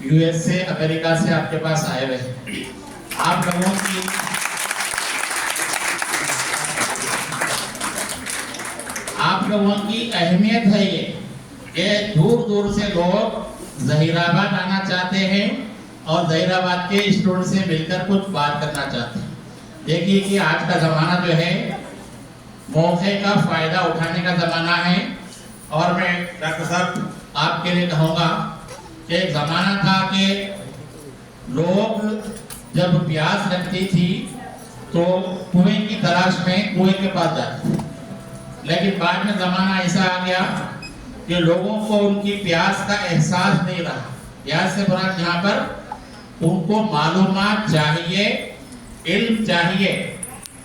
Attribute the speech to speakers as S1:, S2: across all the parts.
S1: US से, America से आपके पास आए हुए हैं। आप लोगों की अहमियत है ये कि दूर दूर से लोग जहीराबाद आना चाहते हैं और जहीराबाद के स्टूडेंट से मिलकर कुछ बात करना चाहते हैं। देखिए कि आज का ज़माना जो है मौके का फ़ायदा उठाने का ज़माना है। और मैं डॉक्टर साहब आपके लिए कहूँगा कि एक ज़माना था कि लोग जब प्यास लगती थी तो कुएं की तलाश में कुएं के पास जाते थे, लेकिन बाद में ज़माना ऐसा आ गया कि लोगों को उनकी प्यास का एहसास नहीं रहा। प्यास से बुरा यहाँ पर उनको मालूमात चाहिए, इल्म चाहिए,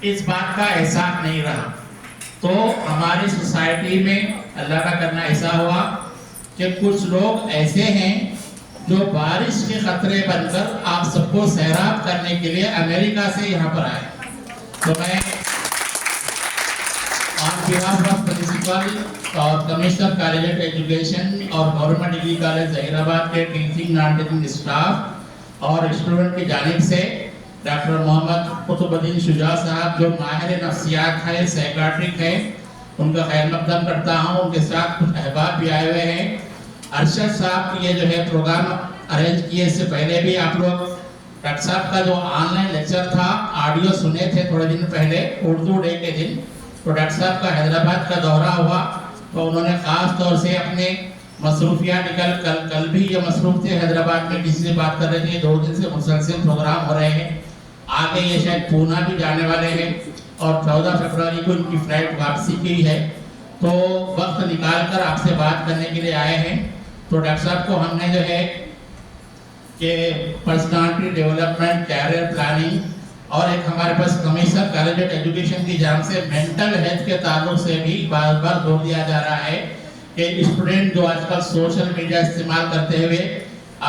S1: इस बात का एहसास नहीं रहा। तो हमारी सोसाइटी में अल्लाह का करना ऐसा हुआ कि कुछ लोग ऐसे हैं जो बारिश के खतरे बनकर आप सबको सैराब करने के लिए अमेरिका से यहाँ पर आए। तो मैं ऑन बिहाफ ऑफ प्रिंसिपल और कमिश्नर कॉलेज ऑफ एजुकेशन और गवर्नमेंट डिग्री कॉलेज जहीराबाद के टीचिंग नॉन टीचिंग स्टाफ और स्टूडेंट की जानिब से डॉक्टर मोहम्मद कुतुबुद्दीन शुजा साहब जो माहिर नफ्सियात है, साइकाट्रिक है, उनका खैर मकदम करता हूँ। उनके साथ कुछ अहबाब भी आए हुए हैं। अरशद साहब ये जो है प्रोग्राम अरेंज किए, इससे पहले भी आप लोग डॉक्टर साहब का जो ऑनलाइन लेक्चर था ऑडियो सुने थे थोड़े दिन पहले उर्दू डे के दिन। तो डॉक्टर साहब का हैदराबाद का दौरा हुआ तो उन्होंने ख़ास तौर से अपने मसरूफियात निकल कल भी ये मसरूफ थे, हैदराबाद में किसी से बात कर रहे थे। 2 दिन से मुसलसल प्रोग्राम हो रहे हैं। आगे ये शायद पूना भी जाने वाले हैं और 14 फरवरी को इनकी फ्लाइट वापसी की है। तो वक्त निकाल कर आपसे बात करने के लिए आए हैं। तो डॉक्टर साहब को हमने जो है कि पर्सनालिटी डेवलपमेंट, कैरियर प्लानिंग और एक हमारे पास कमिश्नर कॉलेज ऑफ एजुकेशन की जान से मेंटल हेल्थ के ताल्लुक से भी बार बार जोर दिया जा रहा है कि स्टूडेंट जो आजकल सोशल मीडिया इस्तेमाल करते हुए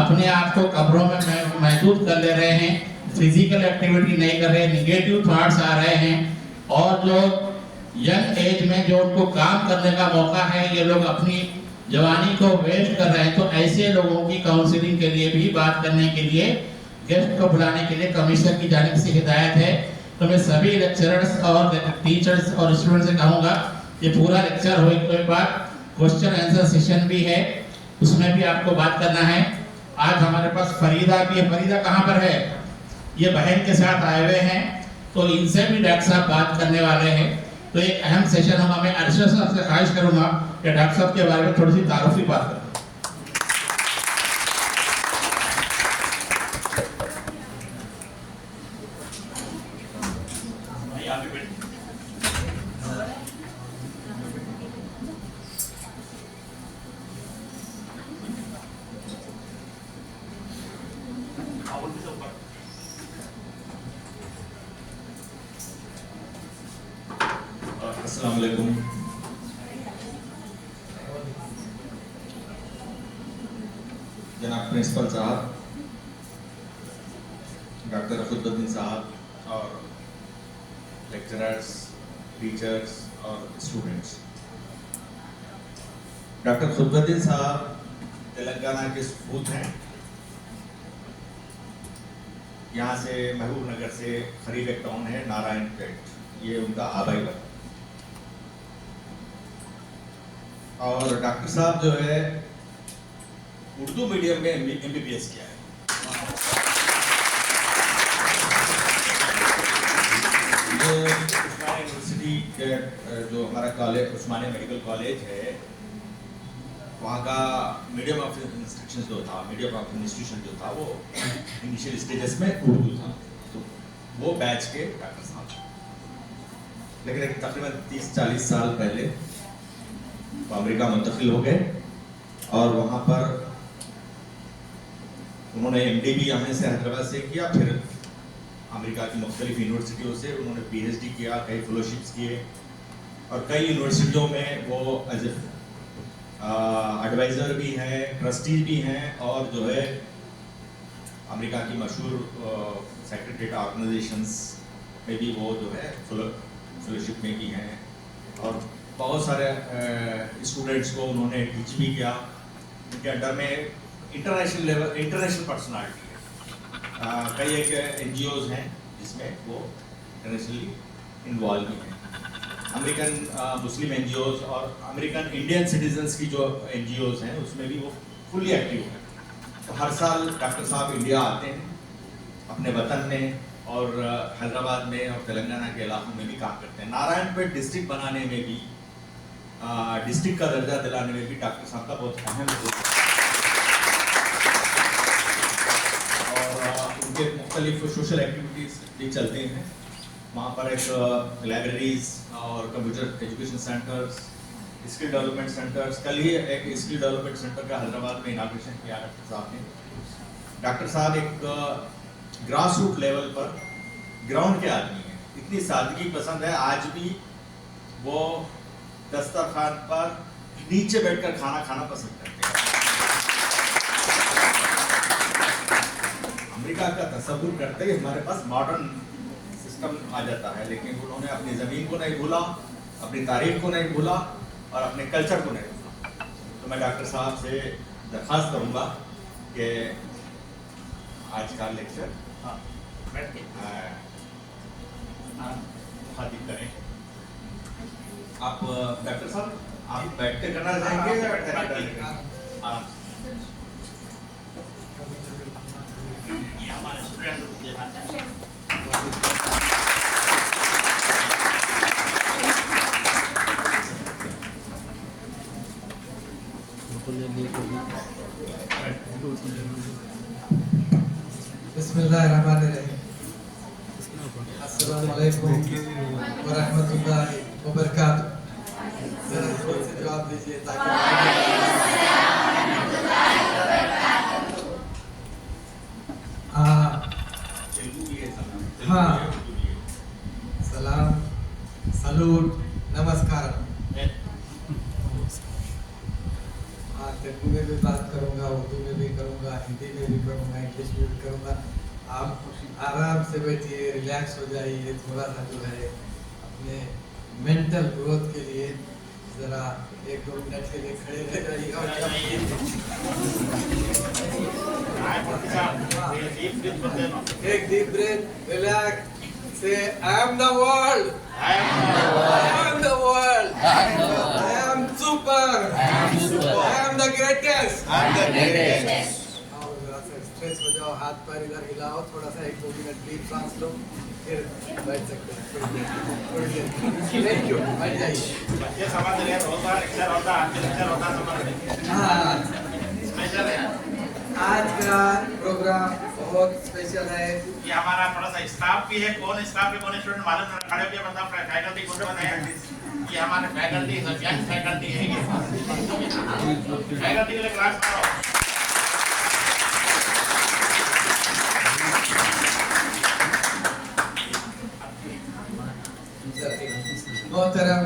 S1: अपने आप को कब्रों में महदूद कर ले रहे हैं, फिजिकल एक्टिविटी नहीं कर रहे, निगेटिव थॉट्स आ रहे हैं और जो यंग एज में जो उनको काम करने का मौका है ये लोग अपनी जवानी को वेस्ट कर रहे हैं। तो ऐसे लोगों की काउंसलिंग के लिए भी बात करने के लिए गेस्ट को बुलाने के लिए कमिश्नर की जानिब से हिदायत है। तो मैं सभी लेक्चरर्स और टीचर्स और स्टूडेंट से कहूँगा ये पूरा लेक्चर होने के बाद क्वेश्चन आंसर सेशन भी है, उसमें भी आपको बात करना है। आज हमारे पास फरीदा भी है। फरीदा कहाँ पर है? ये बहन के साथ आए हुए हैं, तो इनसे भी डॉक्टर साहब बात करने वाले हैं। तो एक अहम सेशन होगा। मैं अरशद साहब से ख्वाहिश करूँगा कि डॉक्टर साहब के बारे में थोड़ी सी तारुफी बात करें।
S2: अस्सलाम वालेकुम। जनाब प्रिंसिपल साहब, डॉक्टर खुतबुद्दीन साहब और लेक्चरर्स, टीचर्स और स्टूडेंट्स। डॉक्टर खुतबुद्दीन साहब तेलंगाना के सपूत हैं। यहाँ से महबूब नगर से करीब एक टाउन है नारायणपेट, ये उनका आबाई वतन। और डॉक्टर साहब जो है उर्दू मीडियम में MBBS किया है। जो उस्मानिया यूनिवर्सिटी के जो हमारा कॉलेज उस्मानिया मेडिकल कॉलेज है, वहाँ का मीडियम ऑफ इंस्ट्रक्शन जो था, मीडियम ऑफ इंस्टीट्यूशन जो था, वो इनिशियल स्टेजेस में उर्दू था। तो वो बैच के डॉक्टर साहब, लेकिन एक तकरीबन 30-40 साल पहले वो अमेरिका मुंतकिल हो गए और वहाँ पर उन्होंने MD भी यहाँ से हैदराबाद से किया। फिर अमेरिका की मुख्तलिफ यूनिवर्सिटियों से उन्होंने PhD किया, कई फेलोशिप्स किए और कई यूनिवर्सिटियों में वो एज एडवाइज़र भी हैं, ट्रस्टी भी हैं और जो है अमेरिका की मशहूर सेक्रेटरीट ऑर्गेनाइजेशंस में भी वो जो है फेलोशिप में भी हैं और बहुत सारे स्टूडेंट्स को उन्होंने टीच भी किया। उनके अंडर में इंटरनेशनल लेवल, इंटरनेशनल पर्सनालिटी है। कई एक NGOs हैं जिसमें वो इंटरनेशनली इन्वॉल्व भी हैं। अमेरिकन मुस्लिम NGOs और अमेरिकन इंडियन सिटीजन्स की जो NGOs हैं उसमें भी वो फुल्ली एक्टिव हैं। तो हर साल डॉक्टर साहब इंडिया आते हैं अपने वतन में, और हैदराबाद में और तेलंगाना के इलाकों में भी काम करते हैं। नारायणपेट डिस्ट्रिक्ट बनाने में भी, डिस्ट्रिक्ट का दर्जा दिलाने में भी डॉक्टर साहब का बहुत अहम रोल है। और उनके मुख्तलिफ सोशल एक्टिविटीज़ भी चलते हैं वहाँ पर। एक लाइब्रेरीज और computer education centres, skill development centres. कल ही एक स्किल डेवलपमेंट सेंटर का हैदराबाद में इनाग्रेशन किया डॉक्टर साहब ने। डॉक्टर साहब एक ग्रास रूट लेवल पर ग्राउंड के आदमी हैं। इतनी सादगी पसंद है, आज भी वो दस्तरखान पर नीचे बैठकर खाना खाना पसंद करते हैं। अमेरिका का तस्वुर करते ही हमारे पास मॉडर्न सिस्टम आ जाता है, लेकिन उन्होंने अपनी ज़मीन को नहीं भूला, अपनी तारीख को नहीं भूला और अपने कल्चर को नहीं भूला। तो मैं डॉक्टर साहब से दरख्वास्त करूँगा कि आज का लेक्चर मुखातिब करें। आप डॉक्टर साहब, आप बैठ के करना चाहेंगे या बैठ कर करेंगे? आराम से। ये हमारे स्टूडेंट
S3: बिस्मिल्लाहिर्रहमानिर्रहीम। अस्सलामु अलैकुम व रहमतुल्लाहि व बरकातुहू। जरा जोर से जवाब दीजिए ताकि हाँ, सलाम, सलूट, नमस्कार। तेलुगु में भी बात करूँगा, उर्दू में भी करूँगा, हिंदी में भी करूँगा, इंग्लिश में भी करूँगा। आप आराम से बैठिए, रिलैक्स हो जाइए। थोड़ा सा जो है अपने मेंटल ग्रोथ के लिए ज़रा 1-2 मिनट के लिए खड़े रह जाइए और एक डीप ब्रेथ, रिलैक्स, से I am the world, I am the world, I am super, I am the greatest. Stress हो जाओ, हाथ पैर इधर हिलाओ, थोड़ा सा 1-2 मिनट डीप सांस लो, फिर बैठ सकते हैं। थैंक यू, बैठ जाइए।
S2: बच्चे समझ रहे हैं, बहुत सारा लेक्चर होता है, लेक्चर होता है, समझ रहे हैं।
S3: हाँ,
S2: स्पेशल है
S3: आज का प्रोग्राम बहुत स्पेशल है।
S2: ये हमारा थोड़ा सा स्टाफ भी है। कौन स्टाफ है, कौन स्टूडेंट मालूम है? खड़े होकर बताओ, फैकल्टी कौन कौन है? ये हमारे फैकल्टी है, यंग फैकल्टी है। ये फैकल्टी के लिए क्लास करो।
S3: मोहतरम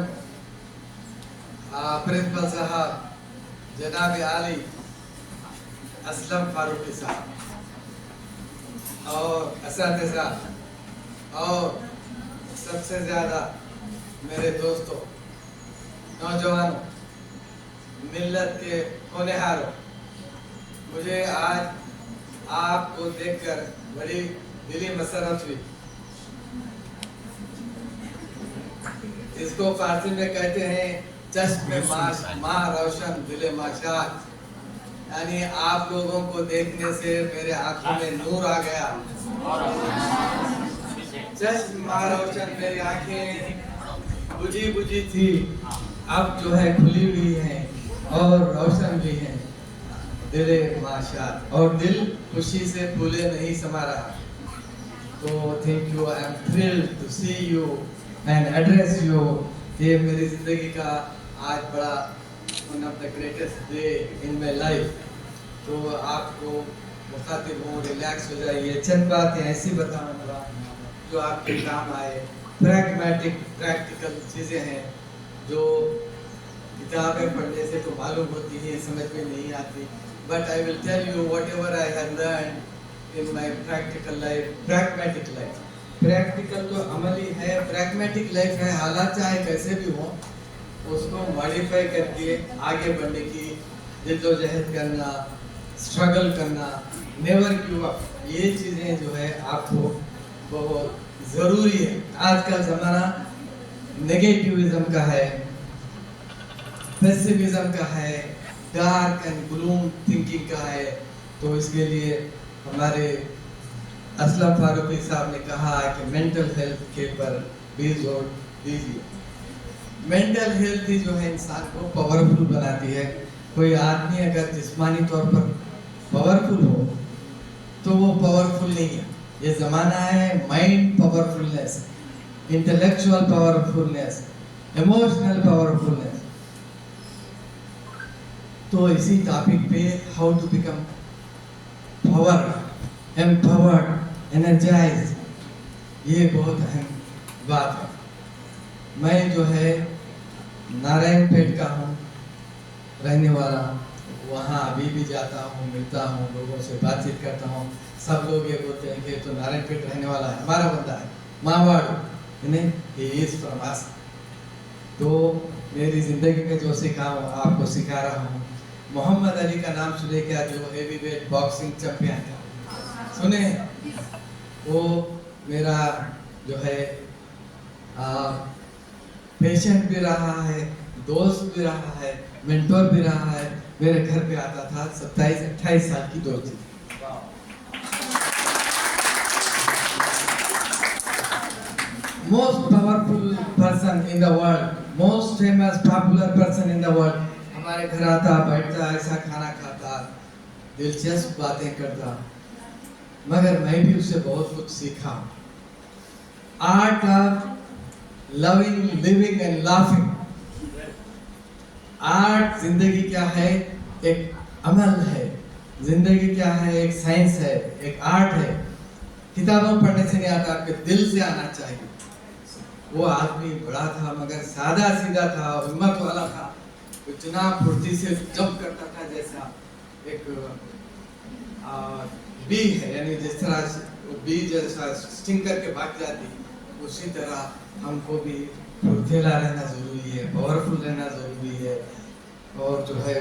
S3: प्रिंसिपल साहब जनाब आली असलम फारूकी साहब और असातिज़ा और सबसे ज़्यादा मेरे दोस्तों, नौजवानों, मिल्लत के होनहारों, मुझे आज आपको देखकर बड़ी दिली मसरत हुई। इसको फारसी में कहते हैं चश्मे माँ रोशन दिले माशात, यानी आप लोगों को देखने से मेरे आंखों में नूर आ गया। चश्मे माँ रोशन, मेरी आंखें बुझी बुझी थी, अब जो है खुली हुई हैं और रोशन भी हैं। दिले माशात, और दिल खुशी से फूले नहीं समा रहा। तो thank you, I am thrilled to see you and address you. ये मेरी ज़िंदगी का आज बड़ा one of the greatest day in my life. तो आपको मुखातिब हूँ, रिलैक्स हो जाइए। चंद बातें ऐसी बताऊँगा जो आपके काम आए। प्रैग्मेटिक प्रैक्टिकल चीज़ें हैं जो किताबें पढ़ने से तो मालूम होती हैं, समझ में नहीं आती। But I will tell you whatever I have learn in my practical life, pragmatic life. Practical तो अमली है, प्रैग्मेटिक लाइफ है। हालात चाहे कैसे भी हो, उसको मॉडिफाई करके आगे बढ़ने की जिद्दोजहद करना, स्ट्रगल करना, नेवर गिव अप, ये चीजें जो है आपको बहुत जरूरी है। आजकल जमाना नेगेटिविज्म का है, पेसिमिज्म का है, डार्क एंड ग्लूम थिंकिंग का है। तो इसके लिए हमारे असलम फारूकी साहब ने कहा है कि मेंटल हेल्थ के पर भी जोर दीजिए। मेंटल हेल्थ ही जो है इंसान को पावरफुल बनाती है। कोई आदमी अगर जिस्मानी तौर पर पावरफुल हो तो वो पावरफुल नहीं है। ये ज़माना है mind powerfulness, intellectual powerfulness, emotional powerfulness. तो इसी टॉपिक पे how to become power, empowered, energize, ये बहुत अहम बात है। मैं जो है नारायणपेट का हूँ रहने वाला, वहाँ अभी भी जाता हूँ, मिलता हूँ, लोगों से बातचीत करता हूँ। सब लोग ये बोलते हैं कि तो नारायणपेट रहने वाला है, हमारा बंदा है, मारवाड़ नहीं, he is from us। तो मेरी ज़िंदगी में जो सीखा हूँ आपको सिखा रहा हूँ। मोहम्मद अली का नाम सुने क्या, जो हेवीवेट बॉक्सिंग चैंपियन था, सुने? वो मेरा जो है पेशेंट भी रहा है, दोस्त भी रहा है, मेंटोर भी रहा है। मेरे घर पे आता था, 27-28 साल की दोस्ती थी। Most powerful person in the world, most famous popular person in the world हमारे घर आता, बैठता, ऐसा खाना खाता, दिलचस्प बातें करता। मगर मैं भी उससे बहुत कुछ सीखा। Art of loving, living and laughing. Art जिंदगी क्या है, एक अमल है। जिंदगी क्या है, एक साइंस है, एक आर्ट है। किताबों पढ़ने से नहीं आता, आपके दिल से आना चाहिए। वो आदमी बड़ा था मगर सादा सीधा था, हिम्मत वाला था, इतना फुर्ती से जंप करता था जैसा एक बी है, यानी जिस तरह बी जैसा स्टिंग करके भाग जाती, उसी तरह हमको भी फुर्तीला रहना जरूरी है, पावरफुल रहना जरूरी है, और जो है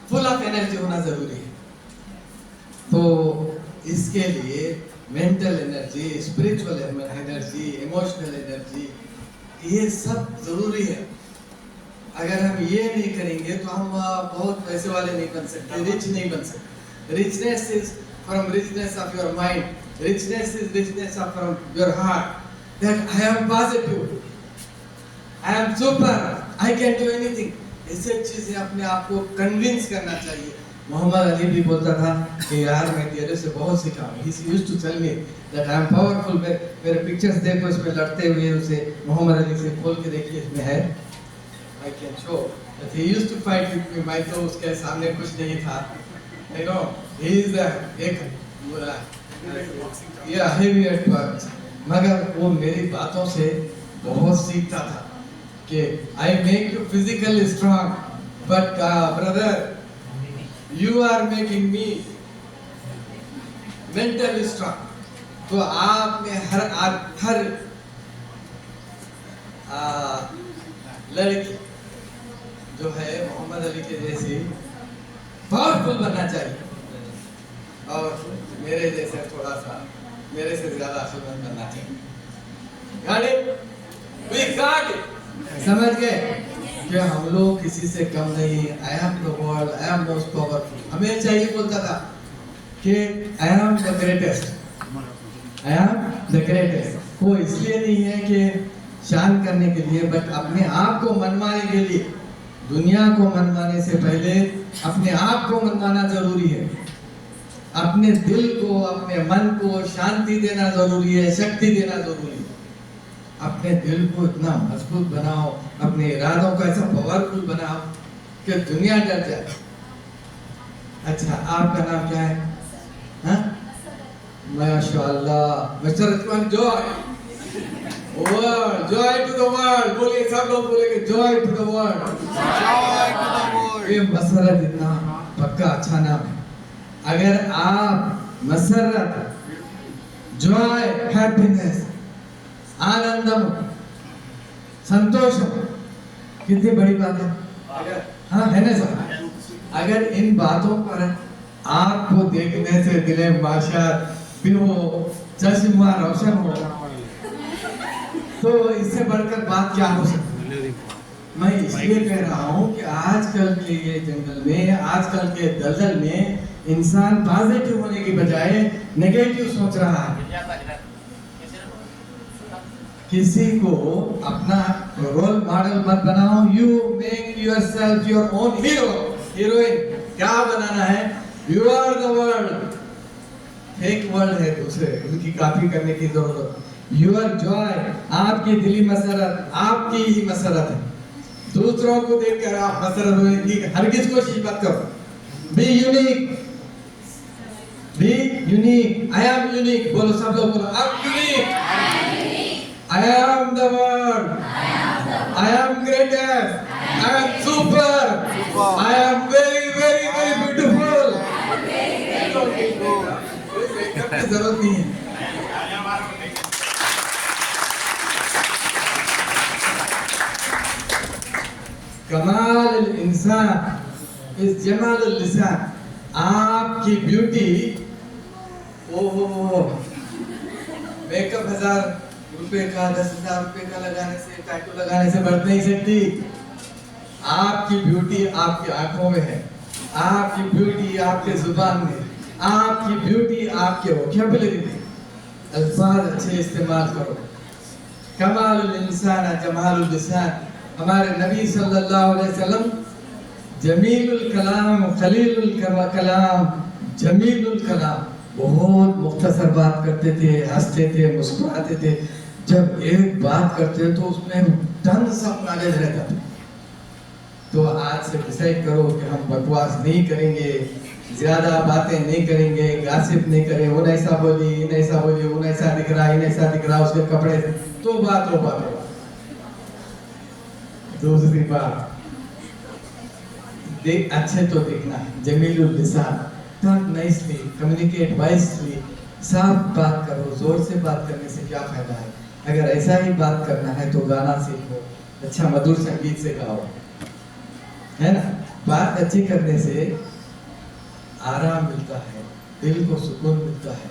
S3: फुल ऑफ एनर्जी होना जरूरी है। तो इसके लिए mental energy, spiritual energy, emotional energy, ये सब जरूरी है। अगर हम ये नहीं करेंगे तो हम बहुत पैसे वाले नहीं बन सकते, रिच नहीं बन सकते। Richness is from richness of your mind. Richness is richness of from your heart. That I am positive, I am super, I can do anything. ऐसे चीजें अपने आप को कन्विंस करना चाहिए। मोहम्मद अली भी बोलता था कि यार मैं तेरे से बहुत सीखा हूँ। He used to tell me that I am powerful. मेरे पिक्चर्स देखो, इसमें लड़ते हुए उसे मोहम्मद अली से खोल के देखिए, इसमें है। I can show that he used to fight with me. मैं तो उसके सामने कुछ नहीं था। You know, he is heavyweight boxer. मगर वो मेरी बातों से बहुत सीखता था कि I make you physically strong, but brother, you are making me mentally strong. तो आप में हर लड़की जो है मोहम्मद अली के जैसी पावरफुल बनना चाहिए, और मेरे जैसे थोड़ा सा, मेरे से ज्यादा अक्लमंद बनना चाहिए। समझ गए कि हम लोग किसी से कम नहीं। I am the world, I am most powerful. हमें चाहिए बोलता था कि I am the greatest, I am the greatest. वो इसलिए नहीं है कि शान करने के लिए, बट अपने आप को मनवाने के लिए। दुनिया को मनवाने से पहले अपने आप को मनवाना जरूरी है। अपने दिल को, अपने मन को शांति देना जरूरी है, शक्ति देना जरूरी है। अपने दिल को इतना मजबूत बनाओ, अपने इरादों को ऐसा पावरफुल बनाओ कि दुनिया डर जाए। अच्छा, आपका नाम क्या है? हाँ, माशाअल्लाह, mister Rizwan. Joy, world, joy to the world. बोलिए, सब लोग बोलेंगे joy to the world, joy to the world. ये मसरत इतना पक्का अच्छा नाम है। अगर आप मसरत, जॉय, हैप्पीनेस, आनंदम, संतोषम, कितनी बड़ी बात है। हाँ, है ना सर? अगर इन बातों पर आपको देखने से दिले माशात फिर वो चश्मा रोशन हो, तो इससे बढ़कर बात क्या हो सकती है। मैं इसलिए कह रहा हूँ कि आजकल के ये जंगल में, आजकल के दलदल में इंसान पॉजिटिव होने की बजाय नेगेटिव सोच रहा है। किसी को अपना रोल मॉडल मत बनाओ। You make yourself your own hero, heroine. क्या बनाना है? You are the world. Fake world है दूसरे, उनकी कॉपी करने की जरूरत। यूर जॉय, आपकी दिली मसरत आपकी ही मसरत है। दूसरों को देखकर आप मसरत होने की हरगिज कोशिश मत करो। Be unique, be unique. I am unique. बोलो सब लोग, बोलो आई am unique. I am the world. I am greatest. I am super. I am very, very, very beautiful. कोई मेकअप की जरूरत नहीं है। कमाल इंसान इस जमाल लिसान। आपकी ब्यूटी, ओहो, मेकअप 1000 रुपए का, 10,000 रुपए का लगाने से, टैटू लगाने से बढ़ नहीं सकती। आपकी ब्यूटी आपकी आंखों में है, आपकी ब्यूटी आपके जुबान में, आपकी ब्यूटी आपके वोकैबुलरी में। अल्फाज अच्छे इस्तेमाल करो। कमालुल इंसान जमालुल लिसान। हमारे नबी सल्लल्लाहु अलैहि वसल्लम जमीलुल कलाम खलीलुल कलाम जमीलुल कलाम, बहुत मुख्तसर बात करते थे, हंसते थे, मुस्कुराते थे। जब एक बात करते तो उसमें टन सब नॉलेज रहता था। तो आज से डिसाइड करो कि हम बकवास नहीं करेंगे, ज्यादा बातें नहीं करेंगे, गासिप नहीं करें। वो ऐसा बोली, इन ऐसा बोली, उन ऐसा दिख रहा, इन ऐसा दिख रहा, उसके कपड़े तो बात। दूसरी बात, देख अच्छे तो दिखना है। जमीलुल लिसान, टॉक नाइसली, कम्युनिकेट वाइजली, साफ बात करो। जोर से बात करने से क्या फायदा है? अगर ऐसा ही बात करना है तो गाना सीखो, अच्छा मधुर संगीत से गाओ, है ना। बात अच्छी करने से आराम मिलता है, दिल को सुकून मिलता है।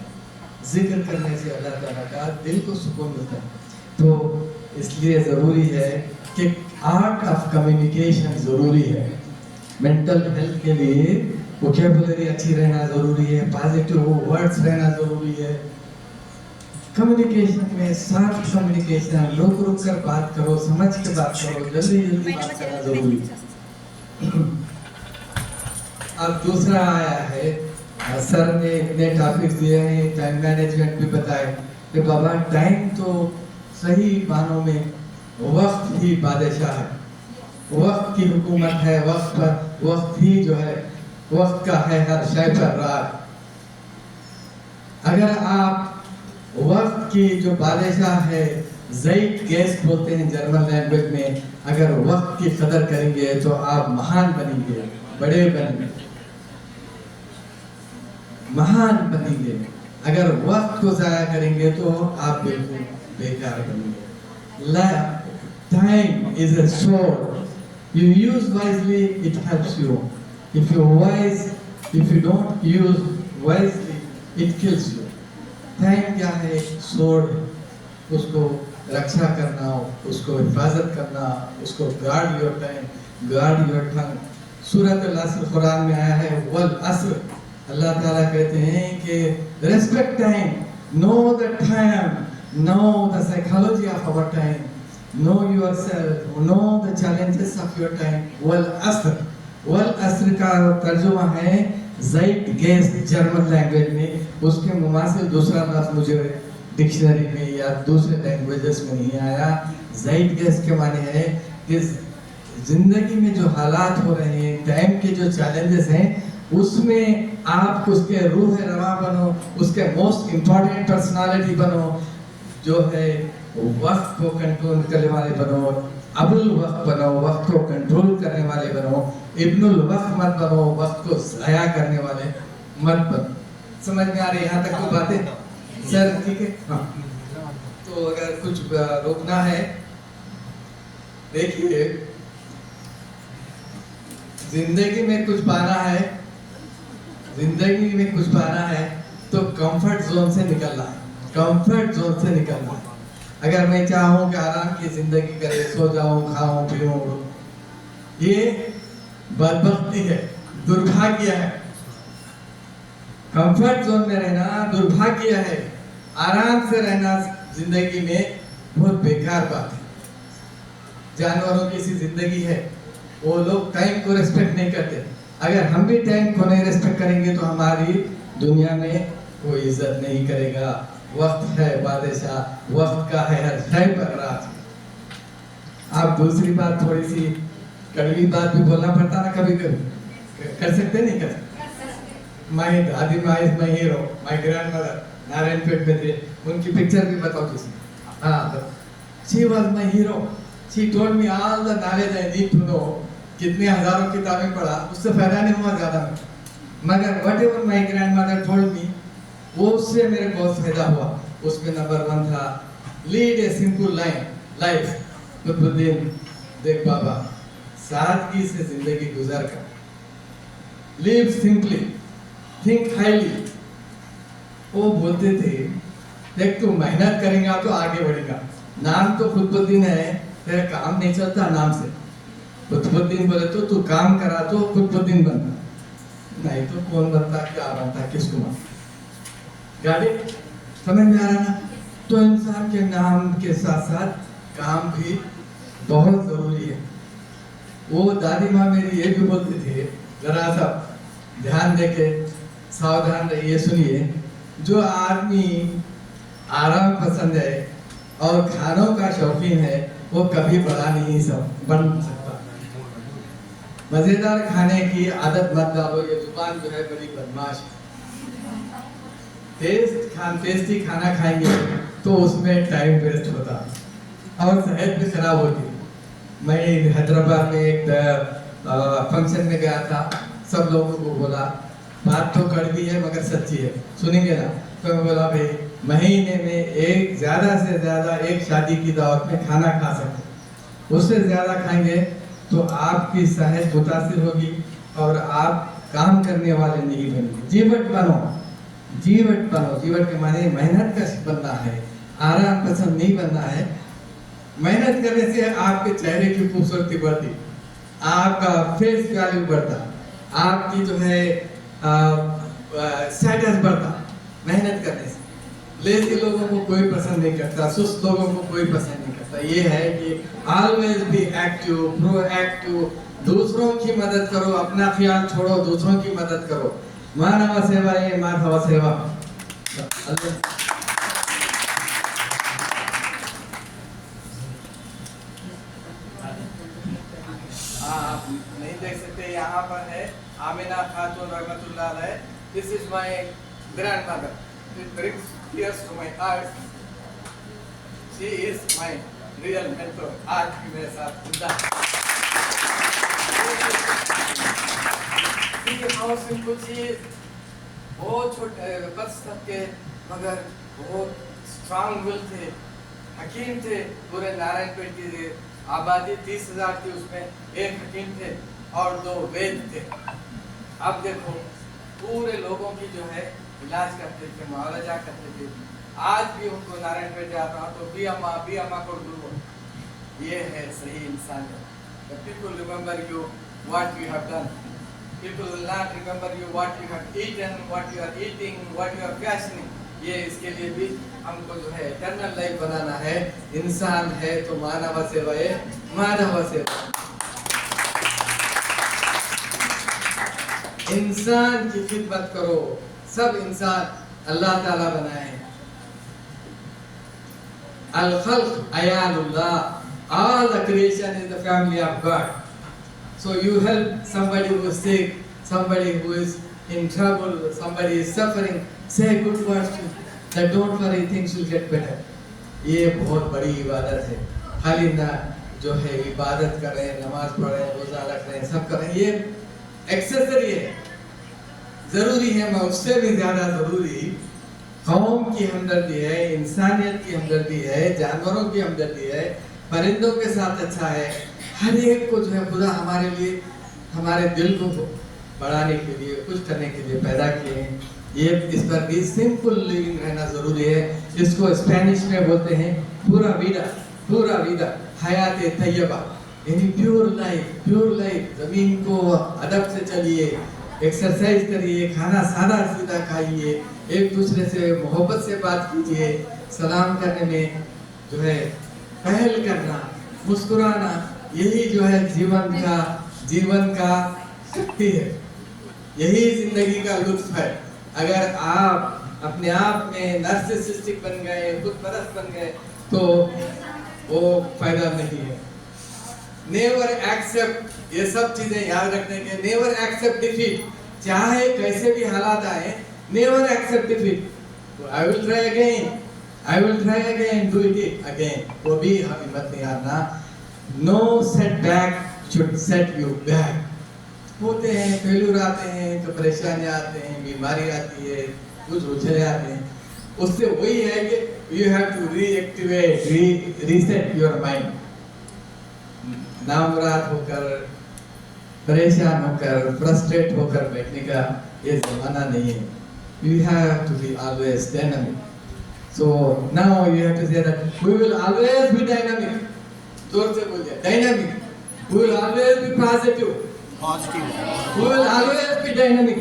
S3: जिक्र करने से अल्लाह ताला का दिल को सुकून मिलता है। तो इसलिए ज़रूरी है कि आर्ट ऑफ कम्युनिकेशन ज़रूरी है। मेंटल हेल्थ के लिए वोकैबुलरी अच्छी रहना ज़रूरी है, पॉजिटिव वर्ड्स रहना ज़रूरी है। कम्युनिकेशन में सॉफ्ट कम्युनिकेशन, रुक कर बात करो, समझ के बात करो, जल्दी बात करना ज़रूरी है। अब दूसरा आया है, सर ने इतने टॉपिक्स दिए हैं, टाइम मैनेजमेंट भी बताए कि बाबा टाइम तो सही मानों में वक्त ही बादशाह है, वक्त की हुकूमत है, वक्त पर वक्त ही जो है, वक्त का है हर शय पर राज। अगर आप वक्त की जो बादशाह है, ज़ाइटगेस्ट बोलते हैं जर्मन लैंग्वेज में, अगर वक्त की कदर करेंगे तो आप महान बनेंगे, बड़े बनेंगे, महान बनेंगे। अगर वक्त को जाया करेंगे तो आप बिल्कुल बेकार बनेंगे। Time is a sword. You use wisely, it helps you. If you don't use wisely, it kills you. Time क्या है? sword. उसको रक्षा करना, उसको हिफाजत करना, उसको guard your time, guard your tongue. सूरत अल-अस्र कुरान में आया है, वल अस्र। अल्लाह ताला कहते हैं कि respect time, know the time, know the psychology of our time. Know yourself, know the challenges of your time. वल अस्र का तर्जुमा है ज़ाइटगेस्ट जर्मन लैंग्वेज में। उसके मुमासिल दूसरा लफ्ज़ मुझे डिक्शनरी में या दूसरे लैंग्वेजेस में नहीं आया। ज़ाइटगेस्ट के माने है कि जिंदगी में जो हालात हो रहे हैं, टाइम के जो चैलेंजेस हैं, उसमें आप उसके रूह रवा बनो, उसके मोस्ट इम्पोर्टेंट पर्सनालिटी बनो, जो है वक्त को कंट्रोल करने वाले बनो, अबुल वक्त बनो, वक्त को कंट्रोल करने वाले बनो, इब्नुल वक्त मत बनो, वक्त को ज़ाया करने वाले मत बनो। समझ में आ रही यहाँ तक तो बातें सर? ठीक है, हाँ। तो अगर कुछ रोकना है, देखिए जिंदगी में कुछ पाना है, जिंदगी में कुछ पाना है तो कंफर्ट जोन से निकलना है, कंफर्ट जोन से निकलना है। अगर मैं चाहूँ कि आराम की जिंदगी करे, सो जाऊं, खाऊं, पीऊं, ये बदबख्ती है, दुर्भाग्य है। कंफर्ट जोन में रहना दुर्भाग्य है। आराम से रहना जिंदगी में बहुत बेकार बात है। जानवरों की सी जिंदगी है, वो लोग टाइम को रिस्पेक्ट नहीं करते। अगर हम भी टाइम को नहीं रिस्पेक्ट करेंगे तो हमारी दुनिया में कोई इज्जत नहीं करेगा। वक्त है बादशाह, वक्त का है हर शय पर राज। आप दूसरी बात, थोड़ी सी कड़वी बात भी बोलना पड़ता ना कभी कभी, कर सकते नहीं कर सकते। माय दादी माँ is my hero, my grandmother Narayanpet में थे, उनकी पिक्चर भी बताओ किसी। हाँ, she was my hero, she told me all the knowledge I need to know. कितने हजारों किताबें पढ़ा, उससे फायदा नहीं हुआ ज्यादा, मगर what ever my grandmother told me, वो उससे मेरे बहुत फायदा हुआ। उसमें नंबर 1 था lead a simple life. Qutubuddin देख बाबा, सादगी से जिंदगी गुजार कर, लिव सिंपली, थिंक हाईली। वो बोलते थे देख तू मेहनत करेगा तो आगे बढ़ेगा। नाम तो कुतुबुद्दीन है, तेरा काम नहीं चलता नाम से। कुतुबुद्दीन बोले तो तू काम करा तो कुतुबुद्दीन बनता, नहीं तो कौन बनता, क्या बनता, किसको बनता। गाड़ी समझ में आ रहा ना? तो इंसान के नाम के साथ साथ काम भी बहुत जरूरी है। वो दादी माँ मेरी ये भी बोलती थी, जरा सा ध्यान देके सावधान रहिए, सुनिए। जो आदमी आराम पसंद है और खानों का शौकीन है, वो कभी बड़ा नहीं बन सकता। मजेदार खाने की आदत मत डालो, ये जुबान जो है बड़ी बदमाश है। टेस्टी खाना खाएंगे तो उसमें टाइम वेस्ट होता और सेहत भी खराब होती। मैं हैदराबाद में एक फंक्शन में गया था, सब लोगों को बोला, बात तो कड़वी है मगर सच्ची है, सुनेंगे ना? तो मैं बोला भाई, महीने में एक ज्यादा से ज्यादा एक शादी की दावत में खाना खा सकते, उससे ज्यादा खाएंगे तो आपकी सेहत मुतासिर होगी और आप काम करने वाले नहीं बनेंगे। जीवट बनो, जीवट बनो। जीवट के माने मेहनत कश बनना है, आराम पसंद नहीं बनना है। मेहनत करने से आपके चेहरे की खूबसूरती बढ़ती, आपका फेस वैल्यू बढ़ता, आपकी जो है स्टेटस बढ़ता मेहनत करने से। लेजी लोगों को कोई पसंद नहीं करता, सुस्त लोगों को कोई पसंद नहीं करता। ये है कि ऑलवेज बी एक्टिव, प्रोएक्टिव, दूसरों की मदद करो, अपना ख्याल छोड़ो, दूसरों की मदद करो। मानव सेवा ये माधव सेवा। आप नहीं देख सकते, यहाँ पर है आमिना खातून रहमतुल्लाह अलैह। This is my grandmother, it brings tears to my eyes. She is my real mentor. आज भी मेरे साथ जिंदा है। How simple she is. बहुत छोटे बस सबके, मगर बहुत स्ट्रांग विल थे, हकीम थे। पूरे नारायणपेट की आबादी 30,000 थी, उसमें एक हकीम थे और 2 वैद्य थे। अब देखो पूरे लोगों की जो है इलाज करते थे, मुआवजा करते थे। आज भी उनको नारायणपेट जाता हूँ तो बी अम्मा को दूर। ये है सही इंसानियत। The people remember you what you have done. People will not remember you what you have eaten, what you are eating, what you are fashioning. ये इसके लिए भी हमको जो है इटर्नल लाइफ बनाना है। इंसान है तो मानव सेवाए माधव सेवा। इंसान की खिदमत करो। सब इंसान अल्लाह ताला बनाए हैं। अल खल्क अयालुल्लाह। All the creation is the family of God. So you help somebody who is sick, somebody who is in trouble, somebody is suffering, say good words to that, don't worry, things will get better. ये बहुत बड़ी इबादत है। खाली ना जो है इबादत कर रहे हैं, नमाज पढ़ रहे हैं, रोजा रख रहे हैं, सब कर रहे हैं, ये एक्सेसरी है, जरूरी है, मगर उससे भी ज्यादा जरूरी कौम की हमदर्दी है, इंसानियत की हमदर्दी है, जानवरों की हमदर्दी है, परिंदों के साथ अच्छा है। हर एक को जो है खुदा हमारे लिए हमारे दिल को बढ़ाने के लिए, कुछ करने के लिए पैदा किए हैं। ये इस पर भी सिंपल लिविंग रहना जरूरी है। इसको स्पेनिश में बोलते हैं पूरा विदा हयात तैयबा, यानी प्योर लाइफ। जमीन को अदब से चलिए, एक्सरसाइज करिए, खाना सादा सीधा खाइए, एक दूसरे से मोहब्बत से बात कीजिए, सलाम करने में जो है पहल करना, मुस्कुराना, यही जो है जीवन का शक्ति है, यही जिंदगी का लुत्फ है। अगर आप अपने आप में नार्सिसिस्टिक बन गए, खुद परस्त बन गए, तो वो फायदा नहीं है। नेवर एक्सेप्ट, ये सब चीजें याद रखने के, नेवर एक्सेप्ट डिफीट, चाहे कैसे भी हालात आए, never accept defeat. I will try again, do it again, वो भी हिम्मत नहीं हारना। No setback should set you back. होते हैं, फेल्यूर आते हैं, तो परेशानियां आते हैं, बीमारी आती है, कुछ उछले आते हैं, उससे वही है कि you have to reset your mind. नामुराद होकर, परेशान होकर, फ्रस्ट्रेट होकर बैठने का ये जमाना नहीं है। You have to be always dynamic. So now you have to say that we will always be dynamic. जोर से बोलिए, dynamic. We will always be positive. We will always be dynamic.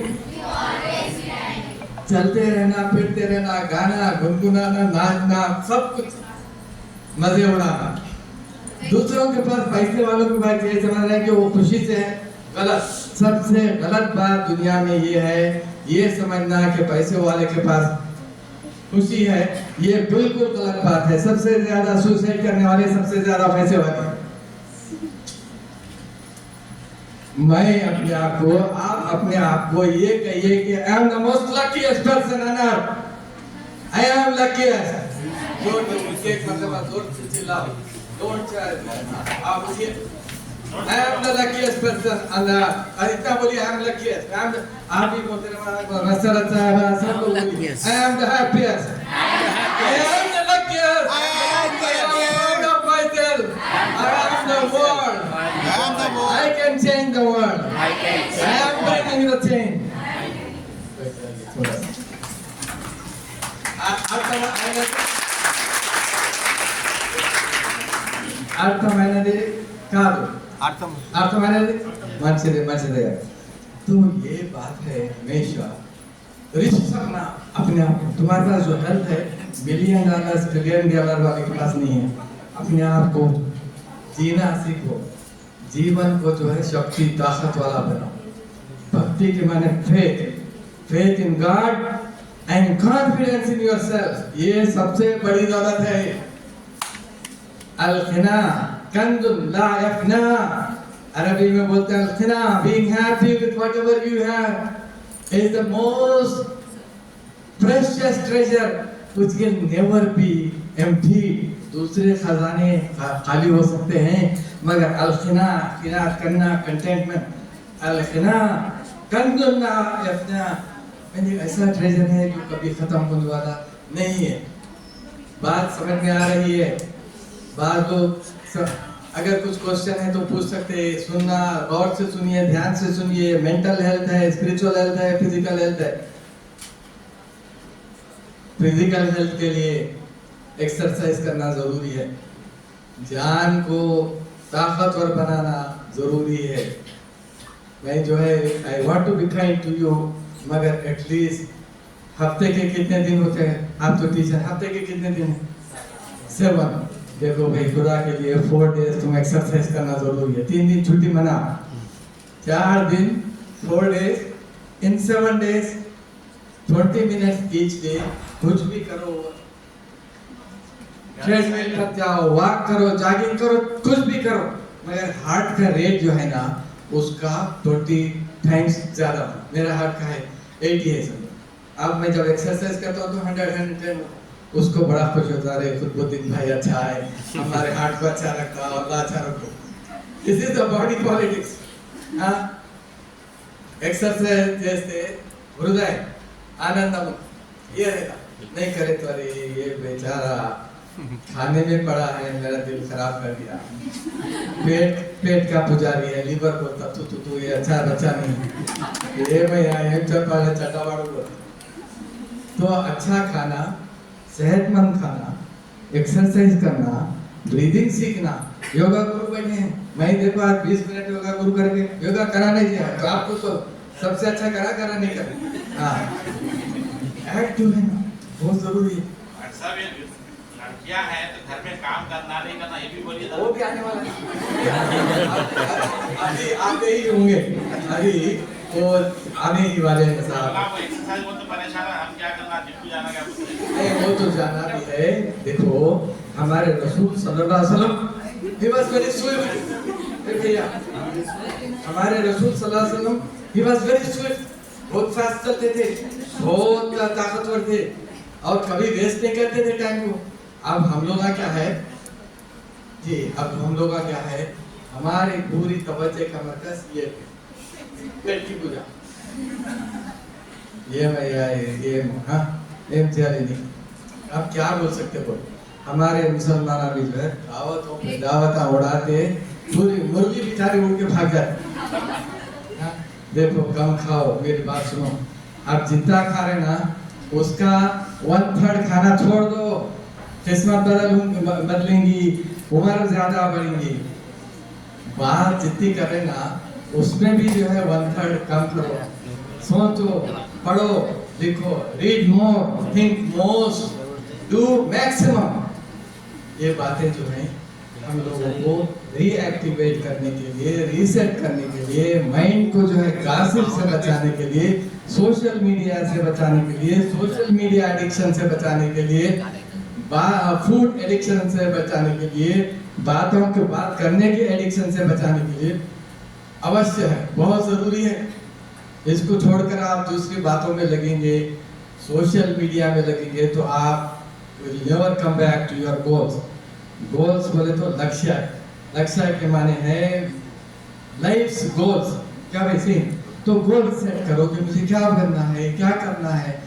S3: चलते रहना, फिरते रहना, गाना गुनगुनाना, नाचना, सब कुछ मजे उड़ाना। दूसरों के पास, पैसे वालों के पास ये समझ रहे हैं कि वो खुशी से है, गलत। सबसे गलत बात दुनिया में ये है, ये समझना कि पैसे वाले के पास खुशी है, ये बिल्कुल गलत बात है। सबसे ज्यादा सुसाइड करने वाले सबसे ज्यादा पैसे वाले। मैं अपने आप को, आप अपने आप को ये कहिए कि I am the most luckiest person on earth, I am luckiest. जोर से एक मतलब जोर से चिल्लाओ, डोंट चार्ज। आप बोलिए I am the luckiest person on the earth। इतना बोलिए, I am luckiest। आप भी बोलते रहो, मसरत साहब सब बोलिए, I am the happiest, I am the luckiest, I am proud of myself, I am the world, I can change the world, I am bringing the change। అర్థమైనది కాదు, అర్థమైనది మంచిదే। तो ये बात है हमेशा रिच रखना अपने आप। तुम्हारे पास जो हेल्थ है, $1 बिलियन वाले के पास नहीं है। अपने आप को जीना सीखो, जीवन को जो है शक्ति ताकत वाला बनाओ। भक्ति के माने faith in God and confidence in yourself, ये सबसे बड़ी दौलत है। अल-गिना कंजुन ला यफना, अरबी में बोलते हैं अल-गिना, being happy with whatever you have is the most precious treasure which can never be empty। दूसरे खजाने खाली हो सकते हैं, मगर अल-गिना, गिना करना, कंटेंटमेंट, अल-गिना कंजुन ला यफना, यानी ऐसा ट्रेजर है जो कभी खत्म होने वाला नहीं है। बात समझ में आ रही है? बात तो अगर कुछ क्वेश्चन है तो पूछ सकते हैं। सुनना, गौर से सुनिए, ध्यान से सुनिए। मेंटल हेल्थ है, स्पिरिचुअल हेल्थ है, फिजिकल हेल्थ है। फिजिकल हेल्थ के लिए एक्सरसाइज करना जरूरी है, जान को ताकतवर बनाना जरूरी है। मैं जो है I want to be kind to you, मगर एटलीस्ट हफ्ते के कितने दिन होते हैं? आप तो टीचर, हफ्ते के कितने दिन? 7। देखो भाई, खुदा के लिए 4 डेज तुम एक्सरसाइज करना जरूरी है। 3 दिन छुट्टी मना, 4 दिन 4 डेज, इन 7 डेज 20 मिनट्स ईच डे कुछ भी करो, ट्रेडमिल पर जाओ, वॉक करो, जॉगिंग करो, कुछ भी करो, मगर हार्ट का रेट जो है ना उसका 20 टाइम्स ज्यादा। मेरा हार्ट का है 80 है सब। अब मैं जब एक्सरसाइज करता हूँ तो 110, उसको बड़ा खुश होता है, खुदबुद्दीन भाई अच्छा है, हमारे हार्ट को अच्छा रखता है, अल्लाह अच्छा रखो। This is the body politics. हाँ, एक्सरसाइज जैसे हृदय आनंद ये रहेगा, नहीं करे तो अरे ये बेचारा खाने में पड़ा है, मेरा दिल खराब कर दिया। पेट का पुजारी है, लीवर बोलता तू ये अच्छा बच्चा नहीं, ये मैं यहाँ चपाले चटावाड़ू बोलता। तो अच्छा खाना, सेहतमंद खाना, एक्सरसाइज करना, ब्रीदिंग सीखना, योगा गुरु बैठे हैं, मैं देखो आज 20 मिनट योगा गुरु करके योगा कराने दिया है, तो आपको तो सबसे अच्छा करा नहीं कर। हाँ एक्टिव है ना, बहुत जरूरी है।
S4: सब ये लड़कियां हैं तो घर में काम करना नहीं करना ये भी बोलिए।
S3: वो भी आने वाला है, अभी आते ही होंगे, अभी वो आने ही वाले हैं साहब।
S4: वो एक्सरसाइज वो तो परेशान है, हम क्या करना, जिम जाना क्या बोलते
S3: नहीं वो तो जाना भी है। देखो हमारे रसूल सल्लल्लाहु अलैहि वसल्लम he was very swift। भैया हमारे रसूल सल्लल्लाहु अलैहि वसल्लम he was very swift, बहुत फास्ट चलते थे, बहुत ताकतवर थे और कभी वेस्ट नहीं करते थे टाइम को। अब हम लोग का क्या है जी, अब हम लोग का क्या है, हमारी पूरी तवज्जो का मरकज ये पेट की पूजा, ये भैया ये हाँ नहीं। अब क्या बोल सकते हो, हमारे मुसलमान अभी जो है दावतों पे दावता उड़ाते, पूरी मुर्गी बेचारी उड़ के भाग जाती। हाँ, देखो कम खाओ, मेरी बात सुनो, आप जितना खा रहे ना उसका 1/3 खाना छोड़ दो, किस्मत बदलेंगी, उम्र ज्यादा बढ़ेंगी। बात जितनी कर रहे ना उसमें भी जो है 1/3 कम करो, सोचो, पढ़ो, लिखो, read more, think most, do maximum. ये बातें जो हैं हम लोगों को रीएक्टिवेट करने के लिए, रीसेट करने के लिए, माइंड को जो है गासिप से बचाने के लिए, सोशल मीडिया से बचाने के लिए, सोशल मीडिया एडिक्शन से बचाने के लिए, फूड एडिक्शन से बचाने के लिए, बातों के बात करने के एडिक्शन से बचाने के लिए अवश्य है, बहुत जरूरी है। इसको छोड़कर आप दूसरी बातों में लगेंगे, सोशल मीडिया में लगेंगे तो आप will never come back to your goals। Goals बोले तो लक्ष्य है, लक्ष्य के माने हैं लाइफ्स गोल्स, क्या वैसे तो गोल सेट करो कि मुझे क्या करना है, क्या करना है।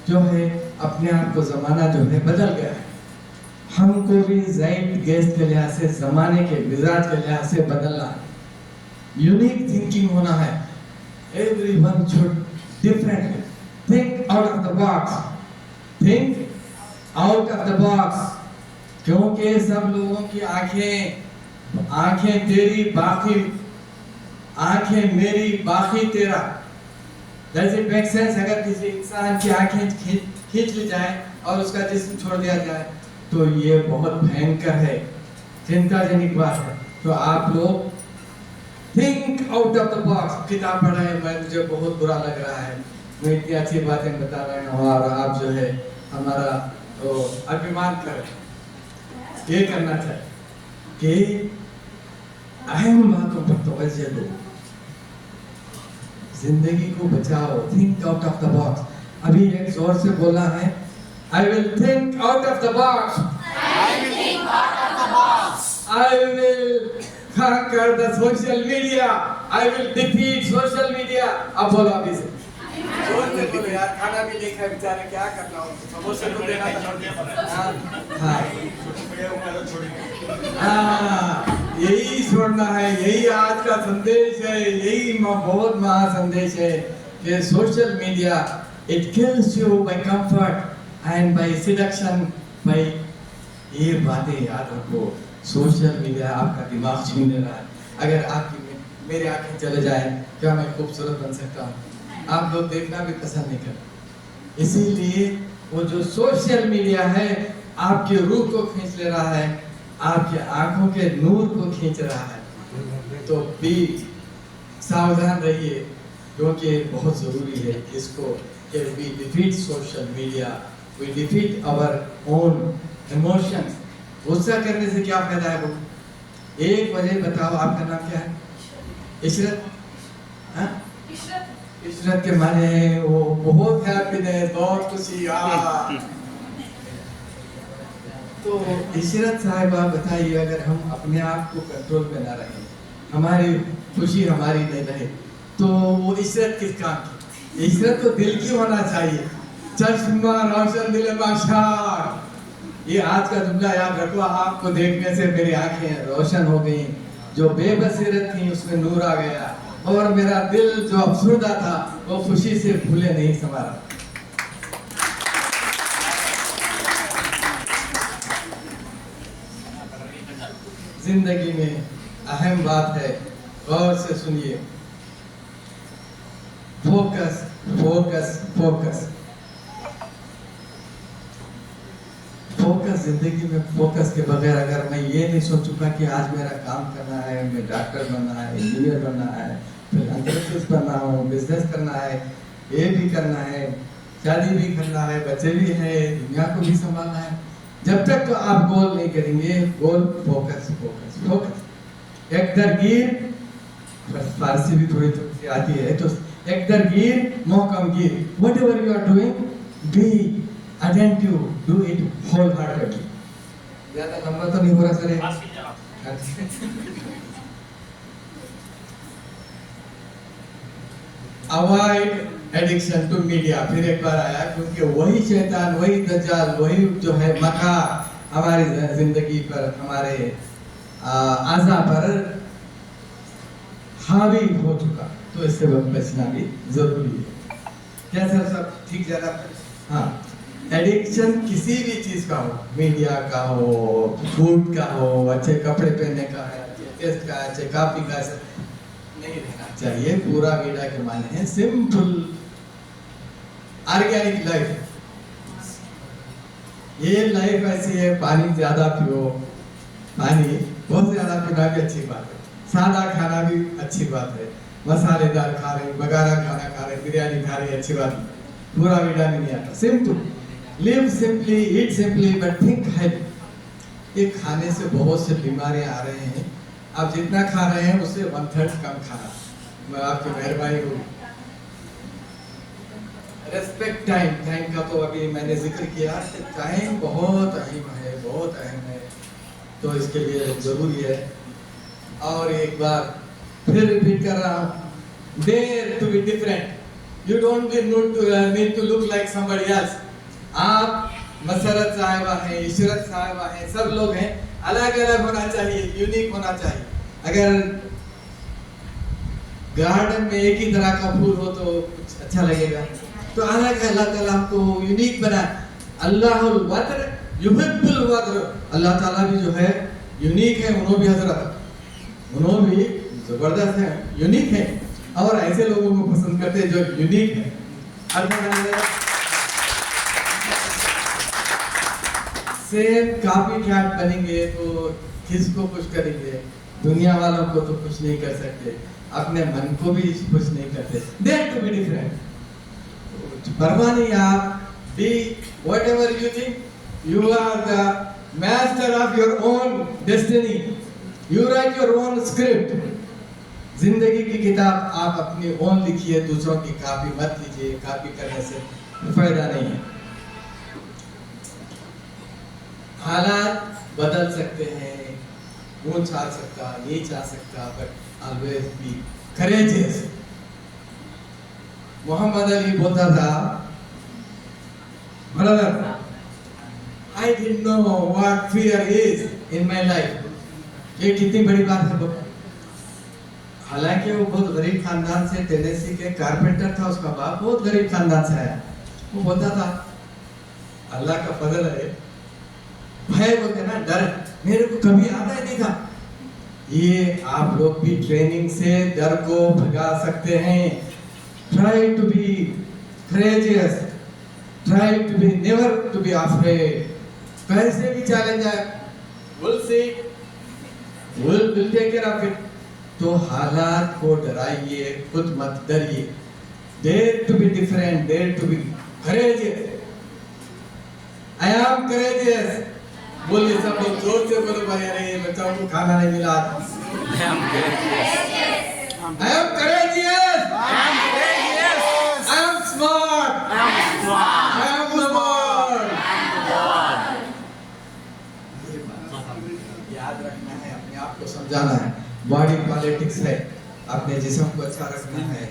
S3: जो है अपने आप को जमाना जो है बदल गया है, हमको भी ज़ाइट गेस्ट के लिहाज से, जमाने के मिजाज के लिहाज से बदलना है, यूनिक थिंकिंग होना है। Everyone should differently think out of the box, think out of the box, क्योंकि सब लोगों की आंखें तेरी बाकी आंखें मेरी बाकी तेरा। Does it make sense? अगर किसी इंसान की आंखें खींच ली जाए और उसका जिस्म छोड़ दिया जाए तो ये बहुत भयंकर है, चिंताजनक बात है। तो आप लोग think out of the box. किताब पढ़ा है मैं, मुझे बहुत बुरा लग रहा है, मैं इतनी अच्छी बातें बता रहे हैं और आप जो है हमारा तो अभिमान करें। ये करना चाहिए कि अहम बातों पर तवज्जो दो, जिंदगी को बचाओ, think out of the box. अभी एक जोर से बोला है, I will think out of the box, I will conquer the social media, I will defeat social media। अब बोलो अभी से जोर से बोलो यार, खाना भी नहीं खाए बेचारे, क्या करना हो, समोसे तो देना था। हाँ यही छोड़ना है, यही आज का संदेश है, यही बहुत महा संदेश है कि social media it kills you by comfort and by seduction, by ये बातें याद रखो। सोशल मीडिया आपका दिमाग छीन रहा है। अगर आपकी मेरी आंखें चले जाए, क्या मैं खूबसूरत बन सकता हूँ? आप लोग देखना भी पसंद नहीं करते। इसीलिए वो जो सोशल मीडिया है आपके रूह को खींच ले रहा है, आपके आंखों के नूर को खींच रहा है। तो भी सावधान रहिए, क्योंकि बहुत जरूरी है इसको कि we defeat social media, we defeat our own emotions. गुस्सा करने से क्या फायदा है? वो एक वजह बताओ, आपका नाम क्या है? इशरत। हाँ? इशरत के माने वो बहुत हैप्पीनेस, बहुत खुशी। तो इशरत साहिबा बताइए, अगर हम अपने आप को कंट्रोल में ना रखें, हमारी खुशी हमारी नहीं रहे, तो वो इशरत किस काम की? इशरत तो दिल की होना चाहिए। चश्मा रोशन दिल माशार, ये आज का जुमला याद रखो, आपको देखने से मेरी आंखें रोशन हो गई, जो बेबसीरत थी उसमें नूर आ गया, और मेरा दिल जो अफसुर्दा था वो खुशी से फूले नहीं समारा। जिंदगी में अहम बात है, गौर से सुनिए, फोकस फोकस फोकस फोकस। जिंदगी में फोकस के बगैर अगर मैं ये नहीं सोचूंगा कि आज मेरा काम करना है, मैं डॉक्टर बनना है, इंजीनियर बनना है, फिलैंथ्रोपिस्ट बनना हो, बिजनेस करना है, ये भी करना है, शादी भी करना है, बच्चे भी है, दुनिया को भी संभालना है, जब तक तो आप गोल नहीं करेंगे, गोल फोकस फोकस फोकस। एक दरगीर, फारसी भी थोड़ी थोड़ी आती है, तो एक दरगीर मोहकम गिर, whatever you are doing be attentive, do it wholeheartedly। ज्यादा लंबा तो नहीं हो रहा सर ये?
S4: बस कीजिए आप।
S3: Avoid addiction to media. फिर एक बार आया, क्योंकि वही शैतान, वही दज्जाल, वही जो है मकार हमारी जिंदगी पर, हमारे आज़ा पर हावी हो चुका, तो इससे बचना भी जरूरी है। क्या सर, सब ठीक जा रहा? हाँ, एडिक्शन किसी भी चीज का हो, मीडिया का हो, फूड का हो, अच्छे कपड़े पहनने का है, अच्छे टेस्ट का, अच्छे कॉफी का, नहीं रहना चाहिए। पूरा मीडिया के माने हैं सिंपल ऑर्गेनिक लाइफ। ये लाइफ ऐसी है, पानी ज्यादा पियो, पानी बहुत ज्यादा पीना भी अच्छी बात है, सादा खाना भी अच्छी बात है, मसालेदार खा रहे, बगारा खाना खा रहे, बिरयानी खा रहे, अच्छी बात है, पूरा मीडिया में नहीं आता। Simple live simply, eat simply, but think health. ये खाने से बहुत से बीमारियां आ रहे हैं, आप जितना खा रहे हैं उससे 1/3 कम खाना, मैं आपकी मेहरबानी होगी। रेस्पेक्ट टाइम, टाइम का तो अभी मैंने जिक्र किया, टाइम बहुत अहम है, बहुत अहम है, तो इसके लिए जरूरी है। और एक बार फिर रिपीट कर रहा हूँ, dare to be different, you don't need to look like somebody else. आप मसरत साहिबा हैं, इशरत साहिबा हैं, सब लोग हैं, अलग अलग होना चाहिए, यूनिक होना चाहिए। अगर गार्डन में एक ही तरह का फूल हो तो कुछ अच्छा लगेगा, तो अलग अलग आपको यूनिक बना। अल्लाहुल वद्र युहिब्बुल वद्र, अल्लाह ताला भी जो है यूनिक है, उन्होंने भी हजरत, उन्होंने भी जबरदस्त है, यूनिक है, और ऐसे लोगों को पसंद करते हैं जो यूनिक है। सेम कॉपी कैट बनेंगे तो किसको खुश करेंगे? दुनिया वालों को तो खुश नहीं कर सकते, अपने मन को भी खुश नहीं करते। Dare to be different, परवाह नहीं, आप be whatever you think, you are the master of your own destiny, you write your own script। जिंदगी की किताब आप अपनी ओन लिखिए, दूसरों की कॉपी मत लीजिए, कॉपी करने से फायदा नहीं है। हालात बदल सकते हैं, ऊंच आ सकता, नीच आ सकता, but always be courageous. Muhammad Ali बोलता था, brother, I didn't know what fear is in my life. ये कितनी बड़ी बात है। हालांकि वो बहुत गरीब खानदान से, टेनेसी के कारपेंटर था, उसका बाप बहुत गरीब खानदान से आया। वो बोलता था, अल्लाह का फजल है, भय बोलते ना, डर मेरे को कभी आता ही नहीं था। ये आप लोग भी ट्रेनिंग से डर को भगा सकते हैं। Try to be courageous, try to be never to be afraid. कैसे भी चैलेंज आए, will see, will take care of it. तो हालात को डराइए, खुद मत डरिए। Dare to be different, dare to be courageous. I am courageous. बोलिए सब लोग जोर से बोलो भाई, अरे ये बच्चों को खाना नहीं मिला। I am courageous. I am smart. I am smart. याद रखना है, अपने आप को समझाना है। बॉडी पॉलिटिक्स है, अपने जिस्म को अच्छा रखना है,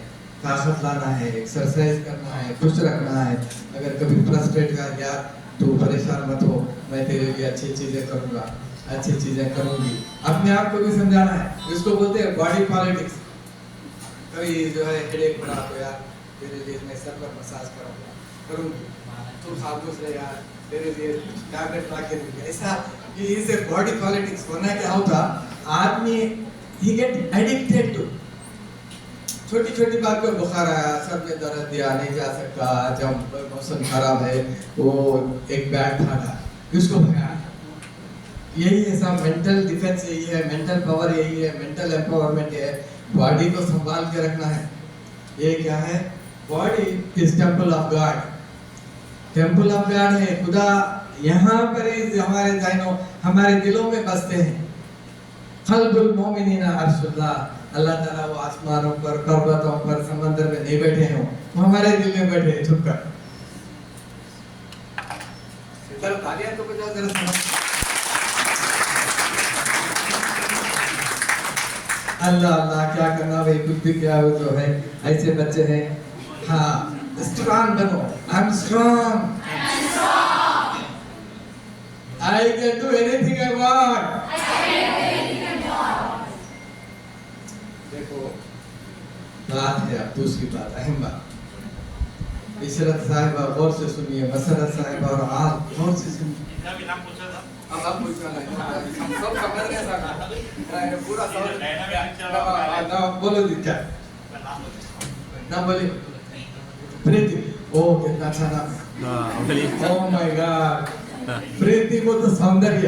S3: ताकत लाना है, एक्सरसाइज करना है, खुश रखना है। अगर कभी फ्रस्ट्रेट का यार तू परेशान मत हो, मैं तेरे लिए अच्छी चीजें करूंगा, अच्छी चीजें करूंगी। अपने आप को भी समझाना है, इसको बोलते हैं बॉडी पॉलिटिक्स। कभी जो है हेडेक बना तो यार तेरे लिए मैं सर पर मसाज करूंगी, तू खामोश रहे यार, तेरे लिए टैबलेट ला के दूंगी। ऐसा ये इसे बॉडी पॉलिटिक्स होना क्या होता, आदमी ही गेट एडिक्टेड टू छोटी छोटी बात पर बुखार आया, सर में दर्द दिया, नहीं जा सकता, जब मौसम खराब है वो एक बैग फाड़ा, किसको भगाया। यही है सब मेंटल डिफेंस, यही है मेंटल पावर, यही है मेंटल एम्पावरमेंट है। बॉडी को संभाल के रखना है। ये क्या है, body is temple of God, temple of God है। खुदा यहाँ पर ही हमारे जानो हमारे दिलों में बसते हैं। कल्बुल मोमिनीना अर्शुल्लाह, अल्लाह ताला वो आसमानों पर, पर्वतों पर, समंदर में नहीं बैठे हैं, वो हमारे दिल में बैठे हैं छुप कर। चलो तालियां तो बजाओ जरा। अल्लाह अल्लाह, क्या करना भाई, कुछ भी क्या हो जो है, ऐसे बच्चे हैं। हाँ, स्ट्रांग बनो। I am strong, I can do anything I want. देखो बात है अब दूसरी बात, अहम बात। इशरत साहिबा गौर से सुनिए, मसरत साहिबा और आप गौर से सुनिए।
S4: इनका भी नाम पूछा था।
S3: अब आप पूछना नहीं, हम सब समझ गए साहब, पूरा समझ। ना बोलो दी क्या ना बोली प्रीति, ओ कितना अच्छा नाम। ओह माय गॉड, प्रीति को तो सौंदर्य,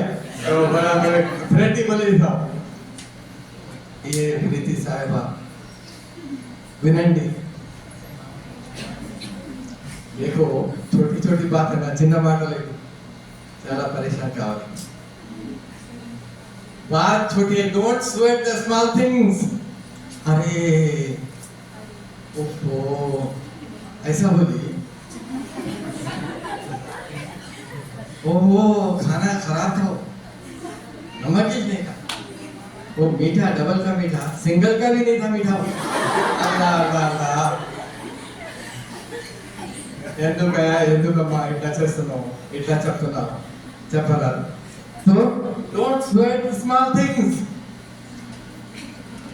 S3: ओ बड़ा बड़े प्रीति बोले था। ये प्रीति साहिबा विनंडी, देखो छोटी छोटी बात है ना, చిన్న మాటలే చాలా परेशान కావాలి। बात छोटी है, don't sweat the small things. अरे ओहो, ऐसा बोली, ओहो खाना खराब था, नमक ही नहीं था, वो मीठा डबल का मीठा, सिंगल का भी नहीं था मीठा। अल्लाह अल्लाह अल्लाह, ఎందుకమ్మా ఇట్లా చేస్తున్నావు, ఇట్లా చెప్తున్నావు, చెప్పరాదు। So don't sweat small things.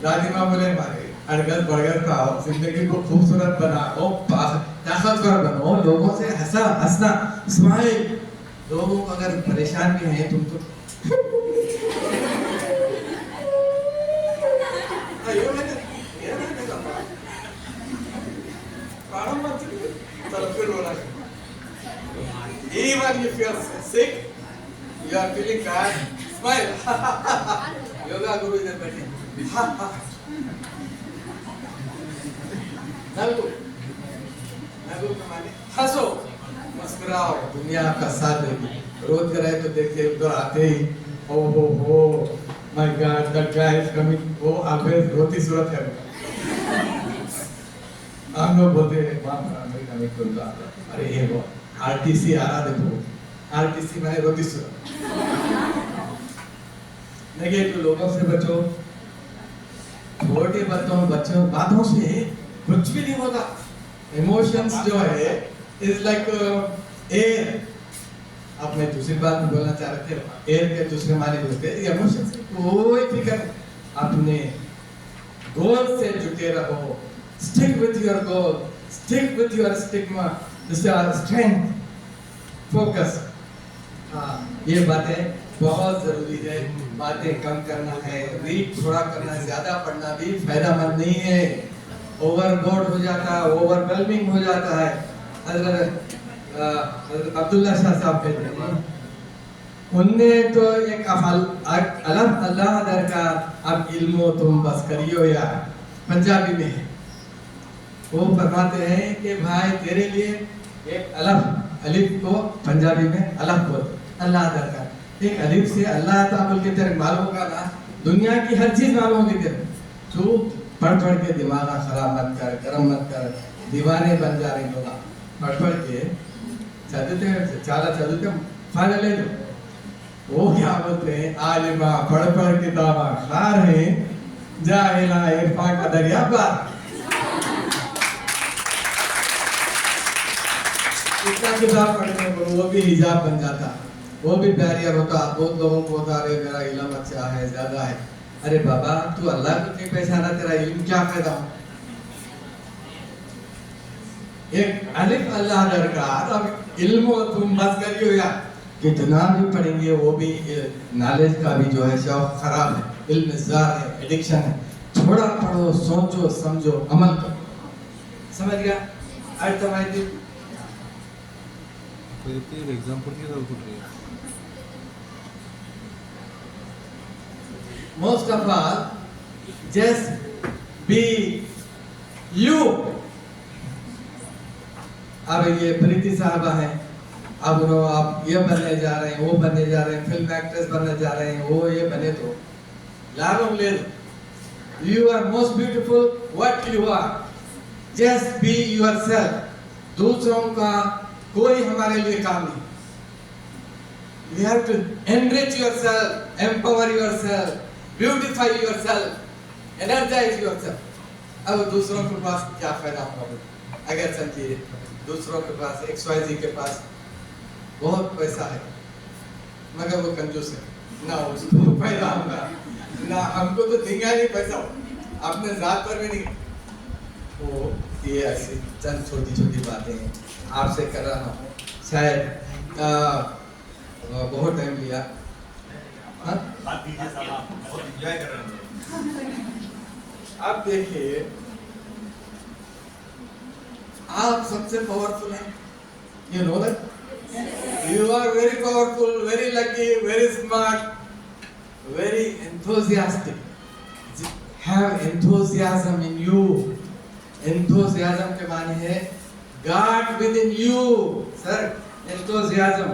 S3: दादी माँ बोले हमारे अड़गल बड़गल खाओ, जिंदगी को खूबसूरत बनाओ, ताकतवर बनो, लोगों से हंसना, स्माइल। लोगों को अगर परेशान भी हैं तुम तो even if you are sick, you are feeling bad, smile. Yoga गुरु इधर बैठे, नगु कमाने, हंसो, मुस्कुराओ, दुनिया आपका साथ देगी। रोज कराए तो देखते उधर आते ही, ओ हो my God that guy is coming, वो ऑलवेज रोती सूरत है। हम लोग बोलते हैं मां अमेरिका में कोई बात, अरे ये वो आरटीसी आ रहा, देखो आरटीसी मैंने रोती सूरत। नेगेटिव लोगों से बचो, छोटे बातों से कुछ भी नहीं होता। इमोशंस जो है इज लाइक एयर। अब मैं दूसरी बात में बोलना चाह रहे थे, एयर के दूसरे मालिक होते हैं। इमोशंस की कोई फिक्र, अपने गोल से जुटे रहो, stick with your goal, stick with your stigma, strength, focus. हाँ, ये बातें बहुत जरूरी है। बातें कम करना है, रीड थोड़ा करना है, ज्यादा पढ़ना भी फायदामंद नहीं है। ओवरबोर्ड हो जाता है, ओवरवेलमिंग हो जाता है। हज़रत अब्दुल्ला शाह साहब कहते हैं, उनने तो एक अलग अल्लाह दरकार, अब इल्मो तुम बस करियो यार, पंजाबी में है। वो फरमाते हैं कि भाई तेरे लिए एक अलिफ को पंजाबी में अलग बोलते, अल्लाह दरकार। एक अलिफ से अल्लाह आता बोल के तेरे मालूम होगा ना, दुनिया की हर चीज मालूम होगी तेरे। तू पढ़ के दिमाग खराब मत कर, गरम मत कर, दीवाने बन जा रहे लोग। पढ़ के चलते फाइनल है। वो क्या बोलते हैं, आलिमा पढ़ के दावा खा रहे, जाहिला इरफान का दरिया पार। इतना किताब पढ़ने को वो भी हिजाब बन जाता, वो भी बैरियर होता। बहुत लोगों को होता, अरे मेरा इल्म अच्छा है, ज्यादा है। अरे बाबा तू अल्लाह को नहीं पहचाना, तेरा इल्म क्या फायदा हो? एक अलिफ अल्लाह दरकार, अब इल्म तुम मत करियो यार, कितना भी पढ़ेंगे वो भी नॉलेज का भी जो है शौक खराब है, इल्म जार है, एडिक्शन है। थोड़ा पढ़ो, सोचो, समझो, अमल करो। समझ गया? अर्थमाइंड
S5: एग्जांपल की जरूरत पड़ रही है।
S3: Most of all, just be you. अब ये प्रीति साहबा है, अब उन्होंने आप ये बनने जा रहे हैं, वो बनने जा रहे हैं, फिल्म एक्ट्रेस बनने जा रहे हैं, वो ये बने तो लाभ ले लो। You are most beautiful what you are. Just be yourself. दूसरों का कोई हमारे लिए काम नहीं। We have to enrich yourself, empower yourself, beautify yourself, energize yourself. अब दूसरों के पास क्या फायदा होगा? अगर समझिए दूसरों के पास XYZ के पास बहुत पैसा है मगर वो कंजूस है, ना उसको फायदा होगा ना हमको तो देंगे नहीं पैसा, अपने जात पर भी नहीं। वो ये ऐसी चंद छोटी छोटी बातें आपसे कर रहा हूँ, शायद बहुत टाइम लिया। हाँ?
S2: एंजॉय कर रहे हैं।
S3: अब देखिए आप सबसे पावरफुल हैं, you know that? You are very powerful, very lucky, very smart, very enthusiastic. Have enthusiasm in you. Enthusiasm के माने है God within you, sir. Enthusiasm,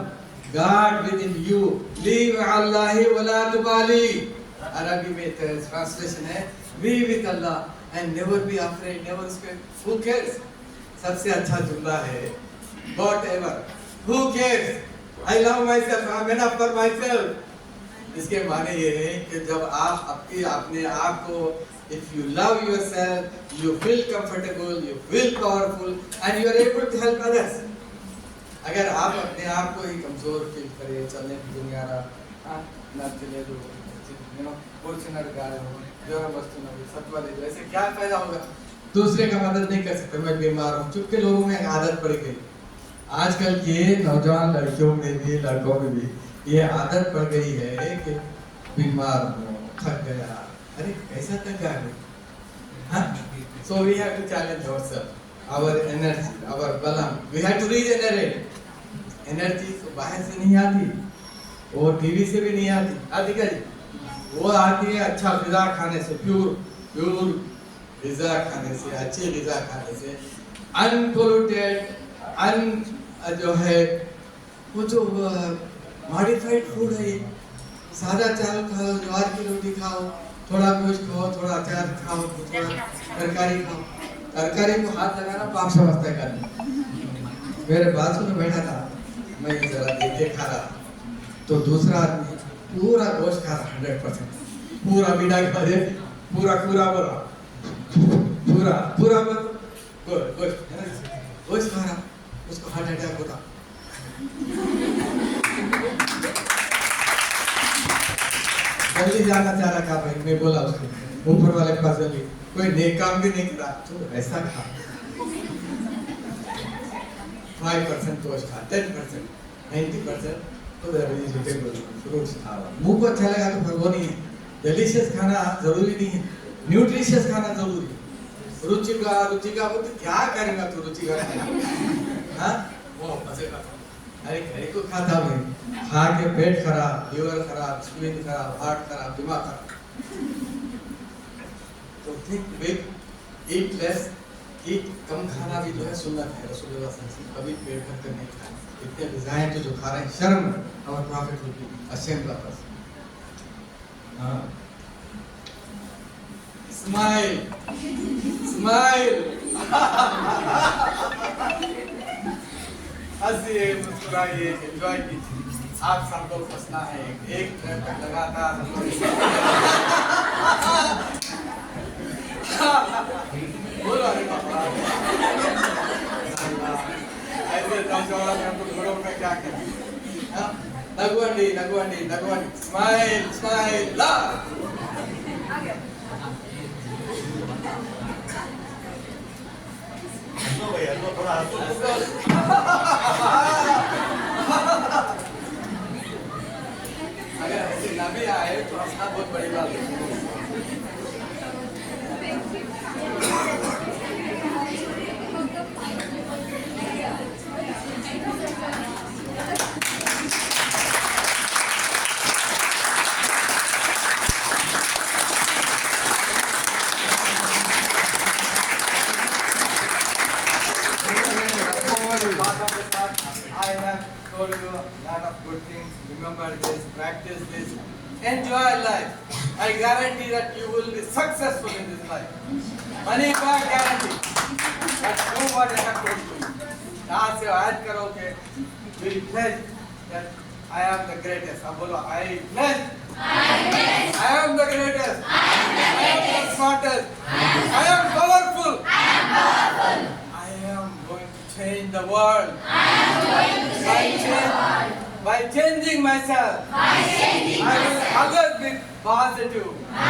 S3: God within you. Live Allahi wala tubali. अरबी में translation है be with Allah and never be afraid, never scared. Who cares? सबसे अच्छा जुमला है whatever. Who cares? I love myself. I'm enough for myself. इसके माने ये है कि जब आप अपने आप को if you love yourself, you feel comfortable, you feel powerful, and you are able to help others. अगर आप अपने आप को ही कमजोर फील करें, चलने की दुनिया ना चले दो, फॉर्च्यूनर गाड़ी हो, जो वस्तु ना हो, सत्वा ले दो, ऐसे क्या फायदा होगा? दूसरे का मदद नहीं कर सकते। मैं बीमार हूँ, चुपके लोगों में आदत पड़ गई। आजकल के नौजवान लड़कियों में भी लड़कों में भी ये आदत पड़ गई है कि बीमार हो, थक गया, अरे कैसा थक गया है? हाँ? So we have to challenge ourselves, our energy, our balam. We have to regenerate. Energy तो बाहर से नहीं आती, वो टीवी से भी नहीं आती। आती क्या जी? वो आती है अच्छा ग़िज़ा खाने से, प्योर ग़िज़ा खाने से, अच्छी ग़िज़ा खाने से, अनपोल्यूटेड, जो है वो जो मॉडिफाइड फूड है, सादा चावल खाओ, ज्वार की रोटी खाओ, थोड़ा गोश्त खाओ, थोड़ा अचार खाओ, थोड़ा तरकारी खाओ। तरकारी को हाथ लगाना पाप समझता है। मेरे बाजू में बैठा था, मैं जरा देखे खा रहा, तो दूसरा आदमी पूरा गोश्त खा रहा 100%, पूरा बीड़ा खा दे, पूरा बोला, पूरा गोश्त खा रहा, उसको हार्ट अटैक होता। जल्दी जाना चाह रहा था भाई, मैं बोला उसको ऊपर वाले के पास जल्दी, कोई नेक काम भी नहीं करा, तो ऐसा खा 5% गोश्त खा, 10%, 90% तो वेजिटेबल फ्रूट्स खा। मुंह को अच्छा लगा तो फिर वो नहीं है। डिलीशियस खाना जरूरी नहीं है, न्यूट्रिशियस खाना जरूरी है। रुचि का वो तो क्या करेगा तू रुचि का खाना? हाँ वो मजेगा। अरे घरे को खाता भाई, खा के पेट खराब, लीवर खराब, स्प्लीन खराब, हार्ट खराब, दिमाग खराब। तो थिंक बिग, ईट लेस, ईट कम खाना भी जो है सुन्नत है। रसूलुल्लाह सल्लल्लाहु अलैहि वसल्लम कभी पेट भर कर नहीं खाए। इतने डिजाइन तो जो खा रहे हैं, शर्म और profit would be ashamed of us. हाँ, स्माइल हंसिए, मुस्कुराइए, एंजॉय कीजिए। आप सब लोग हंसना है, एक मिनट तक लगातार बोलो अरे बाबा, ऐसे पैसे वाला में हमको घोड़ों का क्या करें? हाँ? नगवंडी नगवंडी नगवंडी स्माइल स्माइल ला
S2: हंसो भैया, हंसो, थोड़ा हंसो।
S3: अगर ऐसे ना भी आए तो हंसना बहुत बड़ी बात है। I have told you a lot of good things. Remember this, practice this, enjoy life. I guarantee that you will be successful in this life. Money back guarantee. But do what I have told you. यहाँ से याद करोगे, will pledge that I am the greatest. अब बोलो, I pledge. I am the greatest. I am the smartest. I am powerful. I am going to change the world. By changing myself. I will always be positive. I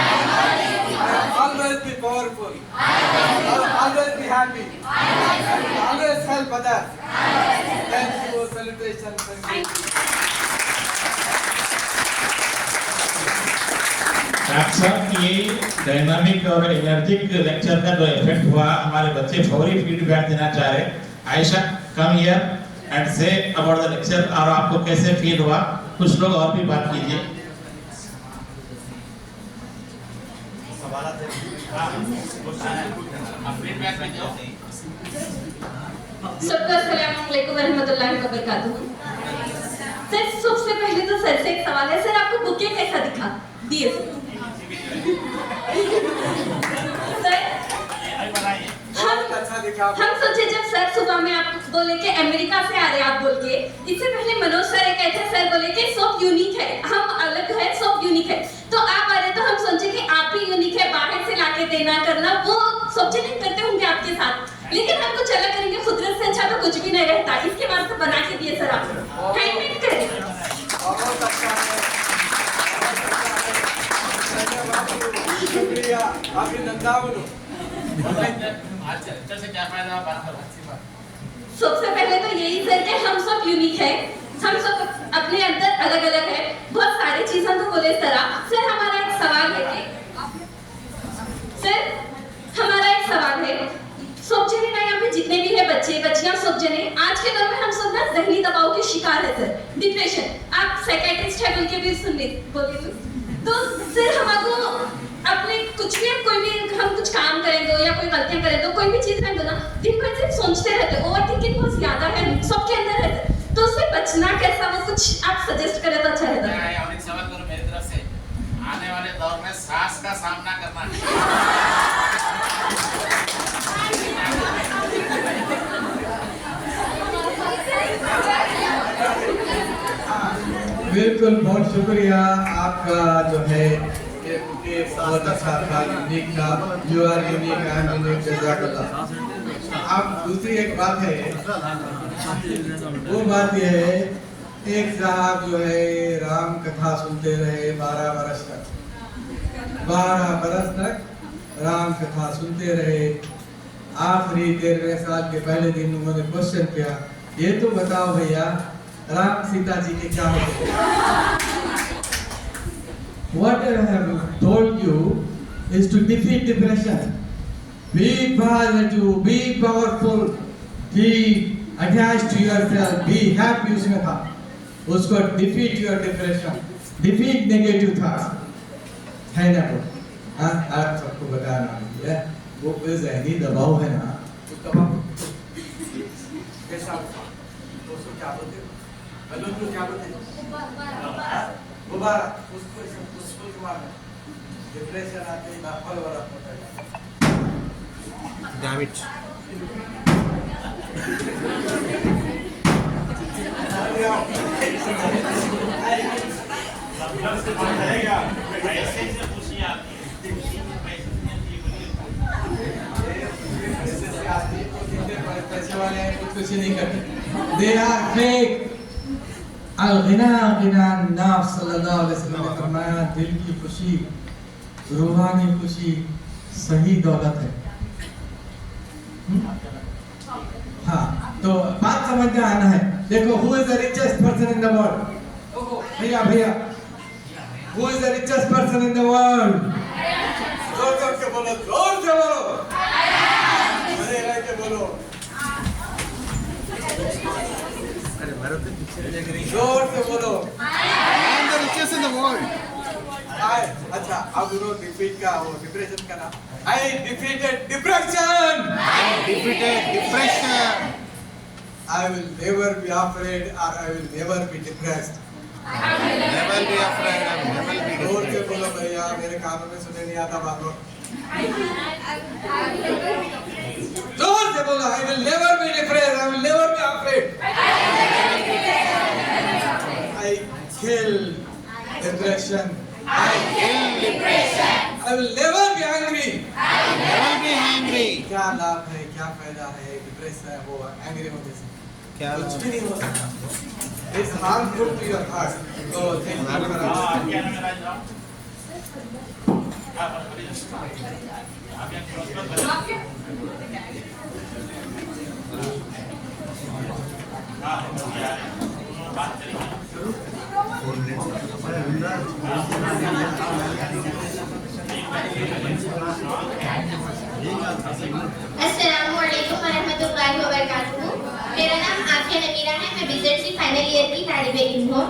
S3: will always be powerful. I will always be happy. I will always help others. Thank you. Salutations. Thank you.
S1: Doctor साहब, ये dynamic और energic lecture का जो effect हुआ, हमारे बच्चे फौरी feedback देना चाह रहे। Ayesha, come here and say about the lecture, और आपको कैसे फील हुआ? कुछ लोग और भी बात कीजिए।
S2: सवाल है।
S4: अब फीडबैक में जाओ।
S6: सबको अस्सलाम वालेकुम व रहमतुल्लाहि व बरकातुहू। सर, सबसे पहले तो सर से एक सवाल है, सर आपको बुके कैसा दिखा? दिए सर।
S3: बहुत अच्छा दिखा।
S6: हम सोचे जब सर सुबह में आप बोले कि अमेरिका से आ रहे आप बोल के, इससे पहले मनोज सर एक कहते सर बोले कि सब यूनिक है, हम अलग है, सब यूनिक है, तो आप आ रहे तो हम सोचे कि आप भी यूनिक है, बाहर से लाके देना करना वो सोचे नहीं करते होंगे आपके साथ, लेकिन हमको चला करेंगे कुदरत से अच्छा तो कुछ भी नहीं रहता, इसके बाद से बना के दिए सर आप हैंडमेड करें।
S3: बहुत अच्छा है। शुक्रिया। अभिनंदन।
S4: अच्छा से क्या फायदा बात करो।
S6: सबसे पहले तो यही सर कि हम सब यूनिक है, हम सब अपने अंदर अलग अलग है, बहुत सारी चीजें तो बोले सर आप। सर हमारा एक सवाल है कि सर हमारा एक सवाल है, सब जने ना यहाँ पे जितने भी है बच्चे बच्चियां सब जने आज के दौर में हम सब ना जहनी दबाव के शिकार है सर, डिप्रेशन। आप साइकियाट्रिस्ट है बोल के भी सुन बोलिए तो सर हमको अपने कुछ भी कोई भी हम कुछ काम करें दो या कोई गलतियां करें दो, कोई भी चीज करें दो ना, दिन भर सिर्फ सोचते रहते, ओवर थिंकिंग बहुत ज्यादा है सबके अंदर है, तो उससे बचना कैसा, वो कुछ आप सजेस्ट करें तो अच्छा रहता है।
S4: मैं और एक सवाल करूं मेरी तरफ से, आने वाले दौर में सास का सामना करना है।
S3: बिल्कुल, बहुत शुक्रिया आपका जो है ये बहुत अच्छा था, यूनिक था। You are unique, I am unique, जज़ाकल्लाह। अब दूसरी एक बात है, वो बात ये है, एक साहब जो है राम कथा सुनते रहे 12 बरस तक, 12 बरस तक राम कथा सुनते रहे। आखिरी 13वें साल के पहले दिन उन्होंने क्वेश्चन किया, ये तो बताओ भैया राम सीता जी के क्या होते? What I have told you is to defeat depression. Be positive, be powerful, be attached to yourself, be happy उसमें था। उसको defeat your depression, defeat negative thoughts है ना वो? हाँ, आप सबको बताना है वो ज़हनी दबाव है ना, वो दबाव कैसा होता है? तो उसको क्या बोलते हैं? बलून को क्या बोलते हैं? गुब्बारा। उसको मारना। डिप्रेशन आते ही नाफल वाला होता है।
S5: Damn it.
S3: पैसे वाले हैं कुछ नहीं करते। They are fake. अल-गिना गिना नफ्स सल्लल्लाहु अलैहि वसल्लम ने फरमाया दिल की खुशी, रूहानी खुशी सही दौलत है। हाँ, तो बात समझ में आना है। देखो, who is the richest person in the world? भैया भैया, who is the richest person in the world? जोर जोर से बोलो, जोर से बोलो। अरे रह के बोलो। जोर से बोलो।
S5: I'm the richest in the world.
S3: अच्छा, अब उन्होंने डिफीट का वो डिप्रेशन का नाम। I defeated depression.
S5: I defeated depression.
S3: I will never be afraid or I will never be depressed.
S5: Never be afraid. I will never be
S3: जोर से
S5: depressed.
S3: बोलो भैया, मेरे कानों में सुने नहीं आता बात लोग। जोर से बोलो, I will never be depressed. I will never be afraid. I kill depression.
S5: I kill depression.
S3: I will never be angry.
S5: Never be angry.
S3: क्या लाभ है, क्या फायदा है डिप्रेस है वो एंग्री होने से?
S5: क्या
S3: कुछ
S5: लाभ?
S3: भी नहीं हो सकता। It's harmful to your heart. So thank you for understanding.
S7: अस्सलामुअलैकुम वरहमतुल्लाहि वबरकातुहू। मेरा नाम आफिया नमीरा है। मैं बीजेडसी फाइनल ईयर की तालिबे इल्म हूँ।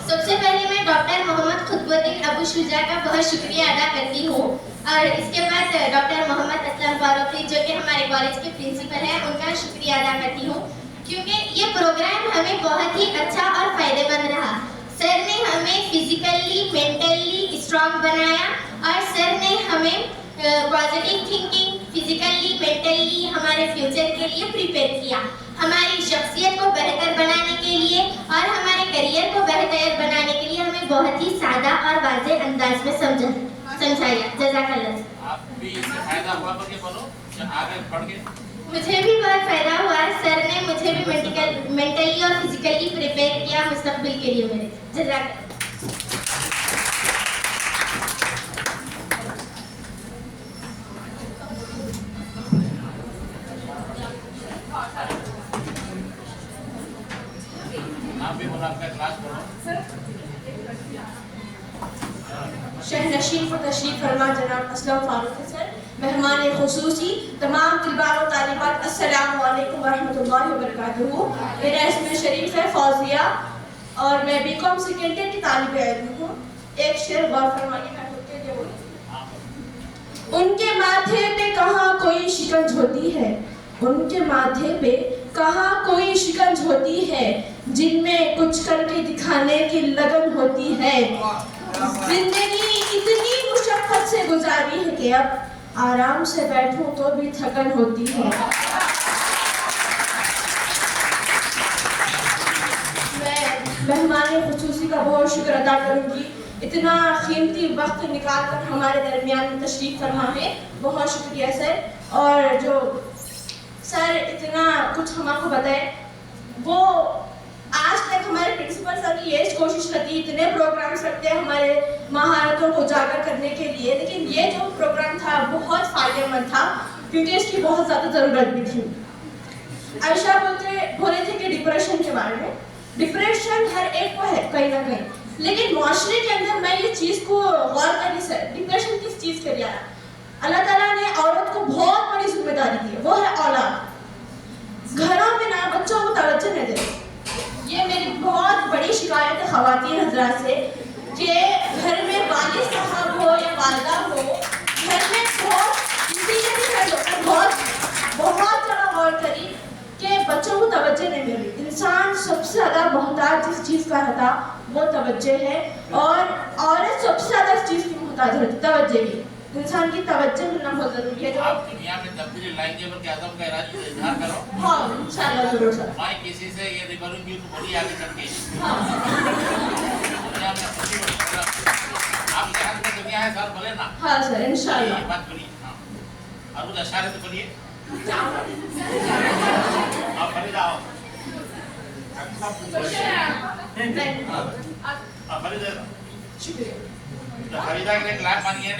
S7: सबसे पहले मैं डॉक्टर मोहम्मद खुतबुद्दीन अबू शुजा का बहुत शुक्रिया अदा करती हूँ और इसके बाद डॉक्टर मोहम्मद असलम फारूकी जो कि हमारे कॉलेज के प्रिंसिपल हैं उनका शुक्रिया अदा करती हूँ क्योंकि ये प्रोग्राम हमें बहुत ही अच्छा और फायदेमंद रहा। सर ने हमें फिजिकली मेंटली स्ट्रांग बनाया और सर ने हमें पॉजिटिव थिंकिंग फिजिकली मेंटली हमारे फ्यूचर के लिए प्रिपेयर किया। हमारी शख्सियत को बेहतर बनाने के लिए और हमारे करियर को बेहतर बनाने के लिए हमें बहुत ही सादा और वाज़ेह अंदाज में समझाया। जज़ाकल्लाह।
S4: आप भी इससे फायदा हुआ करके बोलो आगे बढ़ के।
S7: मुझे भी बहुत फायदा हुआ। सर ने मुझे भी मेंटली और फिजिकली प्रिपेयर किया मुस्तकबिल के लिए मेरे। जज़ाकल्लाह।
S4: नाम भी बोला आपका क्लास बोलो।
S6: शहनशीन पर तशरीफ फरमा जनाब असलम फारूकी सर, मेहमान खुसूसी, तमाम तलबा और तालिबात, अस्सलामु अलैकुम वरहमतुल्लाहि वबरकातुहू। मेरा इसमें शरीफ है फौजिया और मैं बीकॉम सेकेंड ईयर की तालिबे इल्म हूँ। एक शेर गौर फरमाइए, मैं खुद के लिए बोलूँ। उनके माथे पे कहाँ कोई शिकंज होती है, उनके माथे पे कहाँ कोई शिकंज होती है, जिनमें कुछ करके दिखाने की लगन होती है। जिंदगी इतनी मुशक्कत से गुजारी है कि अब आराम से बैठूं तो भी थकन होती है। मैं मेहमान खुसूसी का बहुत शुक्र अदा करूंगी, इतना कीमती वक्त निकाल कर हमारे दरमियान में तशरीफ फरमा है। बहुत शुक्रिया सर। और जो सर इतना कुछ हमको बताए, वो आज तक हमारे प्रिंसिपल सर की यही कोशिश रहती है, इतने प्रोग्राम्स रखते हैं हमारे महारतों को उजागर करने के लिए, लेकिन ये जो प्रोग्राम था बहुत फायदेमंद था क्योंकि इसकी बहुत ज़्यादा ज़रूरत भी थी। आयशा बोले थे कि डिप्रेशन के बारे में, डिप्रेशन हर एक को है कहीं ना कहीं, लेकिन माशरे के अंदर मैं ये चीज़ को गौर करी सर, डिप्रेशन किस चीज़ के लिए आया। अल्लाह ताला ने औरत को बहुत बड़ी जिम्मेदारी दी है, वो है औलाद। घरों में ना बच्चों को तवज्जो नहीं देते। ये मेरी बहुत बड़ी शिकायत है ख़वातीन हज़रात से कि घर में वालिद साहब हो या वालिदा हो, घर में बहुत ज़्यादा गौर करी कि बच्चों को तवज्जो नहीं मिल रही। इंसान सबसे ज़्यादा मोहताज जिस चीज़ का रहता वो तवज्जो है, और औरत सबसे ज़्यादा इस चीज़ की मोहताज रहती तवज्जो की। इंसान की तवज्जो मिलना बहुत ज़रूरी है।
S4: आप दुनिया में तब्दीली लाएंगे बल्कि आदम का इजहार करो।
S6: हाँ इंशाल्लाह ज़रूर सर।
S4: मैं किसी से ये नहीं करूँगी तो बोलिए आगे चल के
S6: हाँ
S4: दुनिया में खुशी होगी। आपके हाथ में दुनिया है सर, बोले ना।
S6: हाँ सर इंशाल्लाह।
S4: ये बात करिए। हाँ और कुछ अशारे तो बोलिए। आप खरीद आओ। फरीदा के लिए क्लास मानिए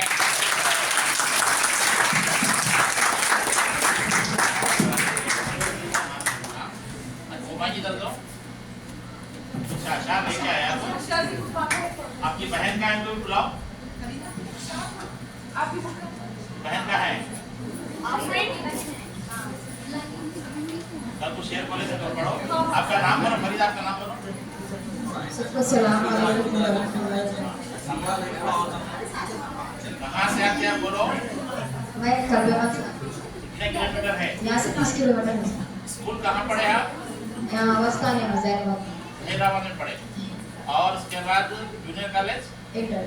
S4: जी दल दो शाह लेके आया आपकी बहन का है तो बुलाओ बहन का है कल को शेयर कॉलेज से पढ़ो आपका नाम बोलो फरीदा आपका नाम बोलो कहाँ से आते हैं बोलो
S8: मैं कलवा
S4: कितने किलोमीटर है
S8: यहाँ से 30 किलोमीटर है
S4: स्कूल कहाँ पढ़े आप
S8: यहाँ अवस्था में जैनबाद
S4: हैदराबाद में पढ़े और उसके बाद जूनियर कॉलेज
S8: इंटर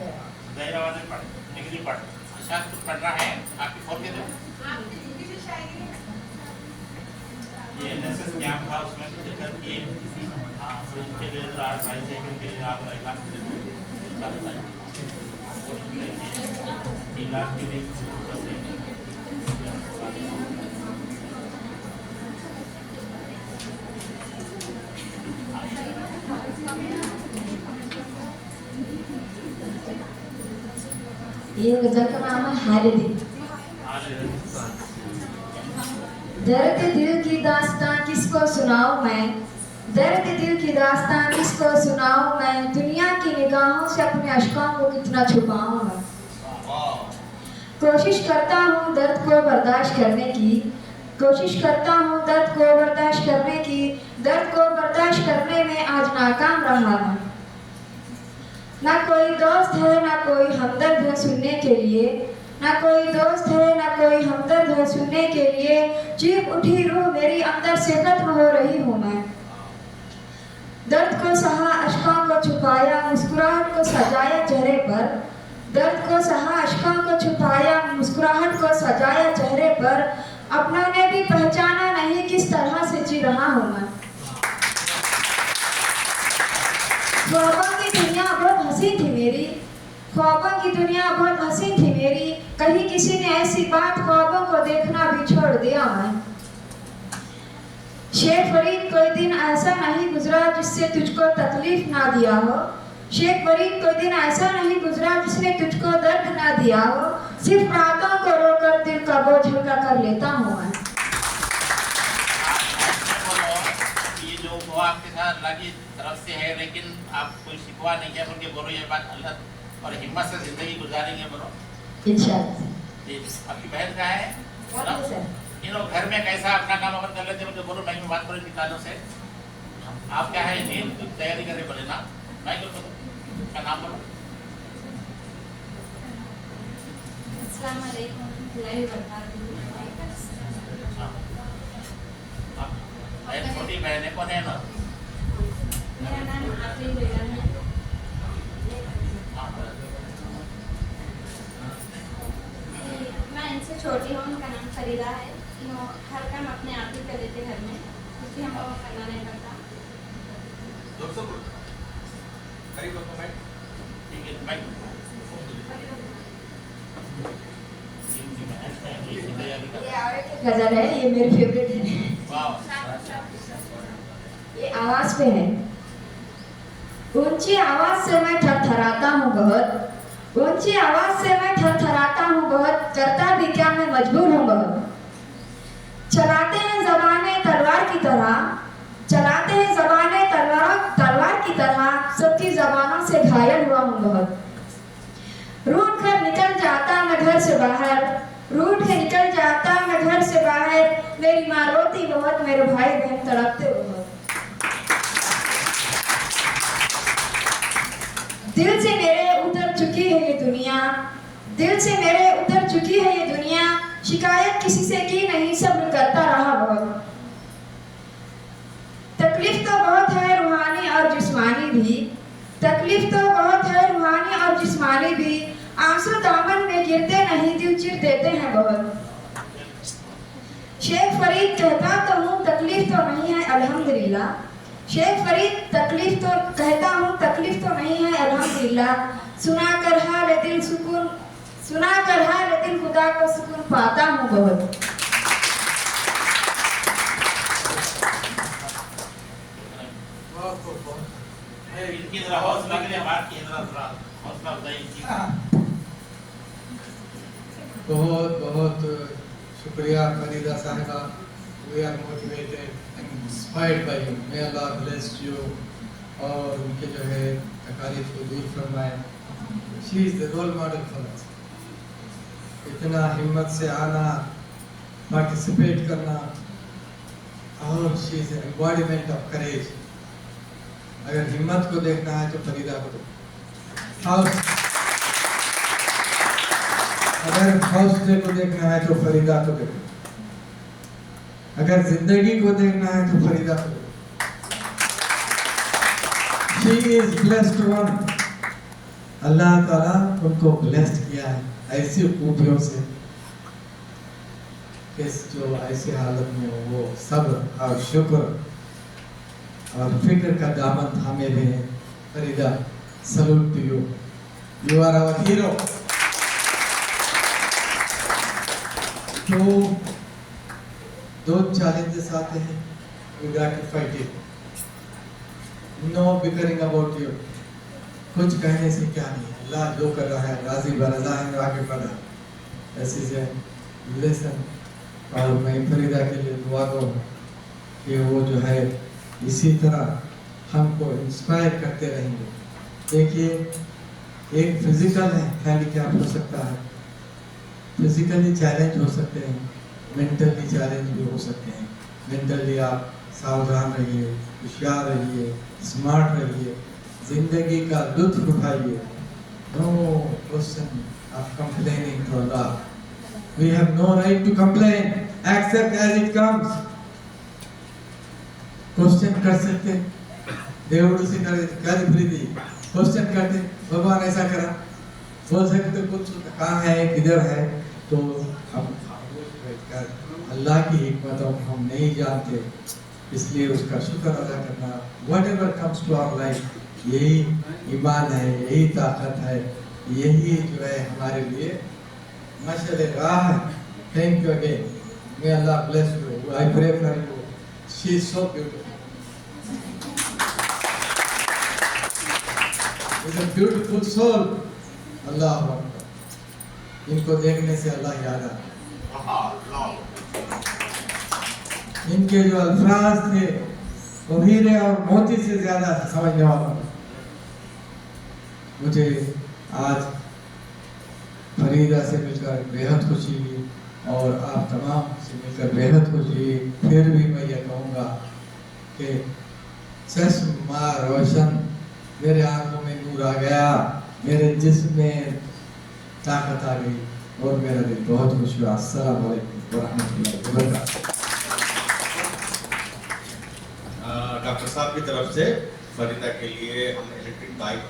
S4: हैदराबाद में पढ़े डिग्री पढ़े अच्छा कुछ पढ़ना है आपकी फोन के दो ये एनएसएस कैंप था उसमें तो दिक्कत की हाँ तो उनके लिए 8 भाई थे उनके लिए आप 1 लाख दे दो 3 लाख के लिए
S8: ये गजल का नाम है हारिदी। दर्द दिल की दास्तां किसको सुनाऊं मैं, दर्द दिल की दास्तां किसको सुनाऊं मैं, दुनिया की निगाहों से अपने अश्कों को कितना छुपाऊं मैं। कोशिश करता हूँ दर्द को बर्दाश्त करने की, कोशिश करता हूँ दर्द को बर्दाश्त करने की, दर्द को बर्दाश्त करने में आज नाकाम रहा मैं। ना कोई दोस्त है ना कोई हमदर्द है सुनने के लिए, ना कोई दोस्त है ना कोई हमदर्द है सुनने के लिए, चीख उठी रूह मेरी अंदर से खत्म हो रही हूँ मैं। दर्द को सहा अश्कों को छुपाया मुस्कुराहट को सजाया चेहरे पर, दर्द को सहा अश्कों को छुपाया मुस्कुराहट को सजाया चेहरे पर, अपनों ने भी पहचाना नहीं किस तरह से जी रहा हूँ मैं। ख्वाबों की दुनिया बहुत हसीन थी मेरी, ख्वाबों की दुनिया बहुत हसीन थी मेरी, कहीं किसी ने ऐसी बात ख्वाबों को देखना भी छोड़ दिया मैं। शेख फरीद कोई दिन ऐसा नहीं गुजरा जिससे तुझको तकलीफ ना दिया हो, शेख फरीद कोई दिन ऐसा नहीं गुजरा जिसने तुझको दर्द ना दिया हो, सिर्फ रातों को रोकर दिल का बोझ हल्का कर लेता हूँ मैं।
S4: ये जो वो आपके साथ अल्लाह की तरफ से है लेकिन आप कोई शिकवा नहीं है बोल के बोलो ये बात अल्लाह और हिम्मत से जिंदगी गुजारेंगे बोलो
S8: इंशाअल्लाह।
S4: आपकी बहन का है इन लोग घर में कैसा अपना काम अगर कर लेते हैं बोलो मैं बात करूँ निकालों से आप क्या है नींद तैयारी करे बोले ना मैं का नाम बोलो
S7: अस्सलाम वालेकुम warahmatullahi wabarakatuh।
S4: छोटी बहन है कौन है ना
S7: मेरा नाम आफरीन बेगम है। मैं इनसे छोटी हूँ, उनका नाम फरीदा है। हर काम अपने आप ही कर लेते घर में, क्योंकि हम लोगों को करना नहीं पड़ता।
S4: ठीक है मैं
S8: गजल है ये मेरी फेवरेट है, ये आवाज पे है। ऊंची आवाज से मैं थरथराता हूँ बहुत, ऊंची आवाज से मैं थरथराता हूँ बहुत, करता भी क्या मैं मजबूर हूँ बहुत। चलाते हैं ज़बानें तलवार की तरह, चलाते हैं ज़बानें तलवार की तरह, सबकी ज़बानों से घायल हुआ हूँ बहुत। रूठ कर निकल जाता मैं घर से बाहर, रूठ के निकल जाता मैं घर से बाहर, मेरी माँ रोती बहुत, मेरे भाई बहन तड़पते बहुत। दिल से मेरे उतर चुकी है ये दुनिया, दिल से मेरे उतर चुकी है ये दुनिया, शिकायत किसी से की नहीं, सब्र करता रहा बहुत। तकलीफ तो बहुत है रूहानी और जिस्मानी भी, तकलीफ तो बहुत है रूहानी और जिस्मानी भी, आंसू दामन में गिरते नहीं, दिल चिर देते हैं बहुत। शेख फरीद कहता तो हूँ तकलीफ तो नहीं है अल्हम्दुलिल्लाह, शेख फरीद तकलीफ तो कहता हूँ तकलीफ तो नहीं है अल्हम्दुलिल्लाह, सुना कर हाल दिल सुकून, सुना कर हाल दिल खुदा को सुकून पाता हूँ बहुत।
S4: इनकी जरा हौसला के लिए बात की जरा थोड़ा हौसला अफजाई की।
S3: बहुत बहुत शुक्रिया फरीदा साहिबा। We are motivated and inspired by you. May Allah bless you और उनके जो है तकालीफ को दूर फरमाए। She is the role model for us. इतना हिम्मत से आना, पार्टिसिपेट करना, और she is embodiment of courage. अगर हिम्मत को देखना है तो फरीदा को देखो। अगर हौसले को देखना है तो फरीदा को देखो। अगर जिंदगी को देखना है तो फरीदा को देखो। She is blessed one। अल्लाह ताला उनको ब्लेस्ड किया है ऐसी खूबियों से कि जो ऐसी हालत में वो सब्र और शुक्र और फिक्र का दामन थामे हुए हैं। Farida, salute to you. You are our hero. तो दो चैलेंजेस आते हैं, we got to fight it. No bickering about you. कुछ कहने से क्या नहीं, अल्लाह जो कर रहा है राजी बरजा है, आगे बढ़ा। ऐसे से लेसन। और मैं फरीदा के लिए दुआ करूँ कि वो जो है इसी तरह हमको इंस्पायर करते रहेंगे। देखिए, एक फिजिकल है हैंडीकैप हो सकता है, फिजिकली चैलेंज हो सकते हैं, मेंटली चैलेंज भी हो सकते हैं। मेंटली आप सावधान रहिए, होशियार रहिए, स्मार्ट रहिए, जिंदगी का लुत्फ उठाइए। No question of complaining to Allah. We have no right to complain, accept as it comes। Question कर सकते, దేవుడు से करे क्या फरीदी क्वेश्चन करते, भगवान ऐसा करा, बोल सकते कुछ कहाँ है किधर है। तो हम खामोश बैठकर अल्लाह की हिकमतों को हम नहीं जानते, इसलिए उसका शुक्र अदा करना। whatever comes to our life, यही ईमान है, यही ताकत है, यही जो है हमारे लिए मशअल राह है। Thank you again. May Allah bless you. I pray for you. She is so beautiful. Is a beautiful soul. Allah अकबर। इनको देखने से अल्लाह याद आता। इनके जो अल्फाज थे वो हीरे और मोती से ज्यादा समझने वाला। मुझे आज फरीदा से मिलकर बेहद खुशी हुई और आप तमाम से मिलकर बेहद खुशी हुई। फिर भी मैं ये कहूँगा कि चश्म माँ रोशन, मेरे आंखों में नूर आ गया, मेरे जिस्म में ताकत आ गई और मेरा दिल बहुत खुश हुआ। अस्सलाम वालेकुम व रहमतुल्लाहि व बरकातहू।
S2: डॉक्टर साहब की तरफ से फरीदा के लिए हम इलेक्ट्रिक बाइक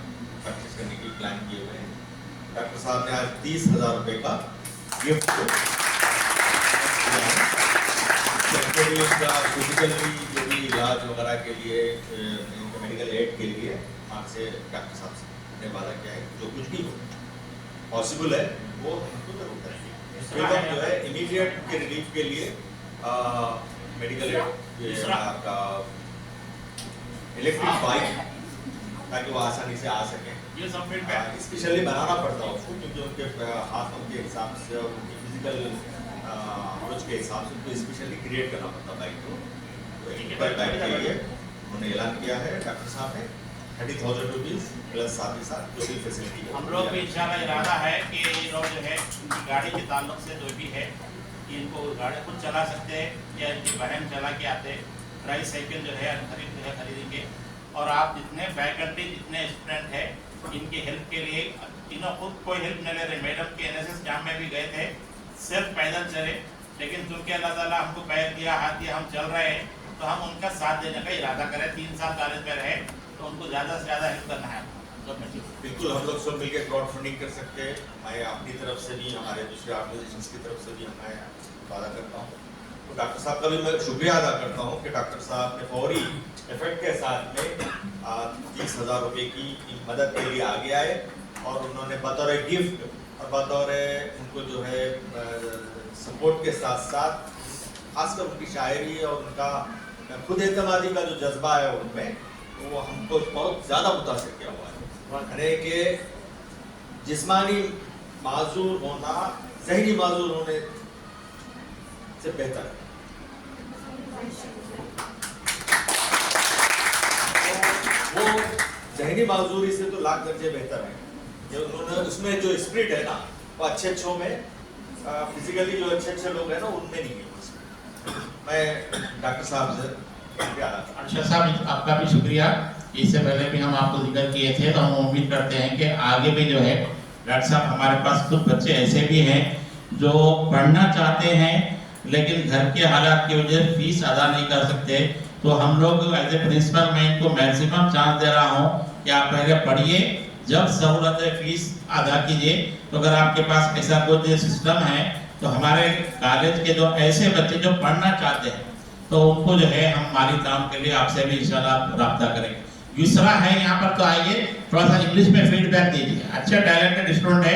S2: परचेज करने की प्लान किए हुए हैं। डॉक्टर साहब ने आज 30,000 रुपए का गिफ्ट उसका फिजिकली जो भी इलाज वगैरह के लिए मेडिकल एड के लिए आपसे डॉक्टर साहब ने वादा किया है जो कुछ भी हो पॉसिबल है वो हमको जरूर करेंगे। जो है इमीडिएट के रिलीफ के लिए मेडिकल एड आपका इलेक्ट्रिक बाइक ताकि वो आसानी से आ सके।
S4: ये सब फीडबैक
S2: स्पेशली बनाना पड़ता है उसको क्योंकि उनके हाथों के हिसाब से और उनकी फिजिकल अप्रोच के हिसाब से उनको स्पेशली क्रिएट करना पड़ता है बाइक को। तो एक बाइक के लिए उन्होंने ऐलान किया है डॉक्टर साहब ने 30,000 रुपीज प्लस साथ ही साथ जो भी फैसिलिटी है।
S4: हम लोग भी इंशाल्लाह इरादा है कि ये लोग जो है इनकी गाड़ी के ताल्लुक से जो भी है कि इनको गाड़ी खुद चला सकते हैं या इनकी बहन चला के आते, ट्राई साइकिल जो है खरीदेंगे। और आप जितने फैकल्टी जितने स्टूडेंट है इनकी हेल्प के लिए इन्हों खुद कोई हेल्प नहीं ले रहे। मैडम के NSS कैंप में भी गए थे, सिर्फ पैदल चले, लेकिन क्योंकि अल्लाह ताला हमको पैर दिया हाथ दिया, हम चल रहे हैं तो हम उनका साथ देने का इरादा करें। 3 साल कॉलेज में रहे तो उनको ज़्यादा से ज़्यादा हेल्प करना है।
S2: बिल्कुल हम लोग सब मिलकर क्राउड फंडिंग कर सकते हैं। मैं अपनी तरफ से भी हमारे दूसरे ऑर्गेनाइजेशंस की तरफ से भी मैं वादा करता हूँ। तो डॉक्टर साहब का भी मैं शुक्रिया अदा करता हूँ कि डॉक्टर साहब ने फौरी इफेक्ट के साथ में 30,000 रुपये की मदद के लिए आगे आए और उन्होंने बतौर गिफ्ट और बतौर उनको जो है सपोर्ट के साथ साथ खासकर उनकी शायरी और उनका खुद एतमादी का जो जज्बा है उनमें वो हमको बहुत ज़्यादा मुतासर किया हुआ है। यानी कि जिस्मानी माजूर होना ज़हनी माजूर होने से बेहतर है। वो ज़हनी माजूरी से तो लाख दर्जे बेहतर है। जो उन्होंने उसमें जो स्पिरिट है ना, वो अच्छे में फिजिकली जो अच्छे लोग हैं ना, उनमें नहीं है। मैं डॉक्टर साहब से
S1: अरशद साहब, आपका भी शुक्रिया। इससे पहले भी हम आपको जिक्र किए थे, तो हम उम्मीद करते हैं कि आगे भी जो है डॉक्टर साहब, हमारे पास कुछ बच्चे ऐसे भी हैं जो पढ़ना चाहते हैं लेकिन घर के हालात की वजह से फीस अदा नहीं कर सकते। तो हम लोग एज ए प्रिंसिपल मैं इनको मैक्सिमम चांस दे रहा हूँ कि आप पहले पढ़िए, जब सहूलत है फीस अदा कीजिए। तो अगर आपके पास ऐसा कोई सिस्टम है तो हमारे कॉलेज के जो ऐसे बच्चे जो पढ़ना चाहते हैं तो उनको जो है हम माली काम के लिए आपसे भी इंशाल्लाह राब्ता करेंगे। यूसरा है यहाँ पर, तो आइए थोड़ा सा इंग्लिश में फीडबैक दीजिए। अच्छा टैलेंटेड स्टूडेंट है,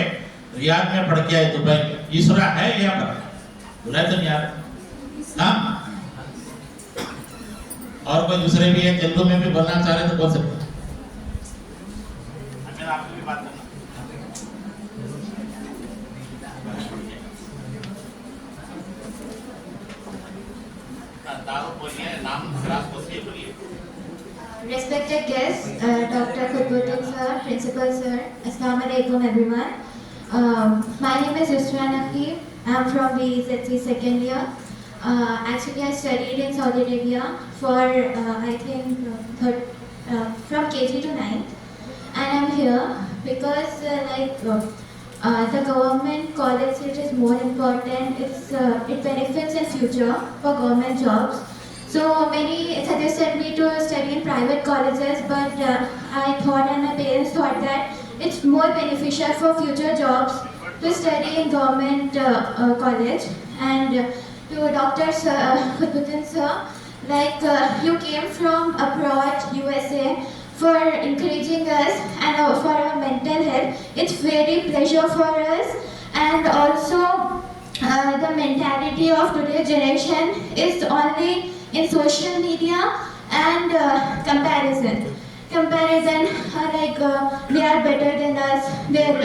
S1: रियाद में पढ़ के आए, दुबई में। यूसरा है यहाँ पर, बुलाए तो नहीं यार। हाँ, और कोई दूसरे भी है तेलुगु में भी बोलना चाह रहे तो बोल सकते हैं।
S4: आपको भी बात करना।
S8: Respected guests, Dr. Khutbuddin sir, Principal sir, Assalamu alaikum everyone. My name is Yusra Naqib. I am from BZC second year. Actually, I studied in Saudi Arabia for I think from KG to 9th, and I am here because the government college seat is more important. It benefits in future for government jobs. So many suggested me to study in private colleges, but I thought and my parents thought that it's more beneficial for future jobs to study in government college. And to Dr. Khutbuddin sir, you came from abroad, USA, for encouraging us and for our mental health. It's very pleasure for us, and also the mentality of today's generation is only in social media and comparison. They are better than us, their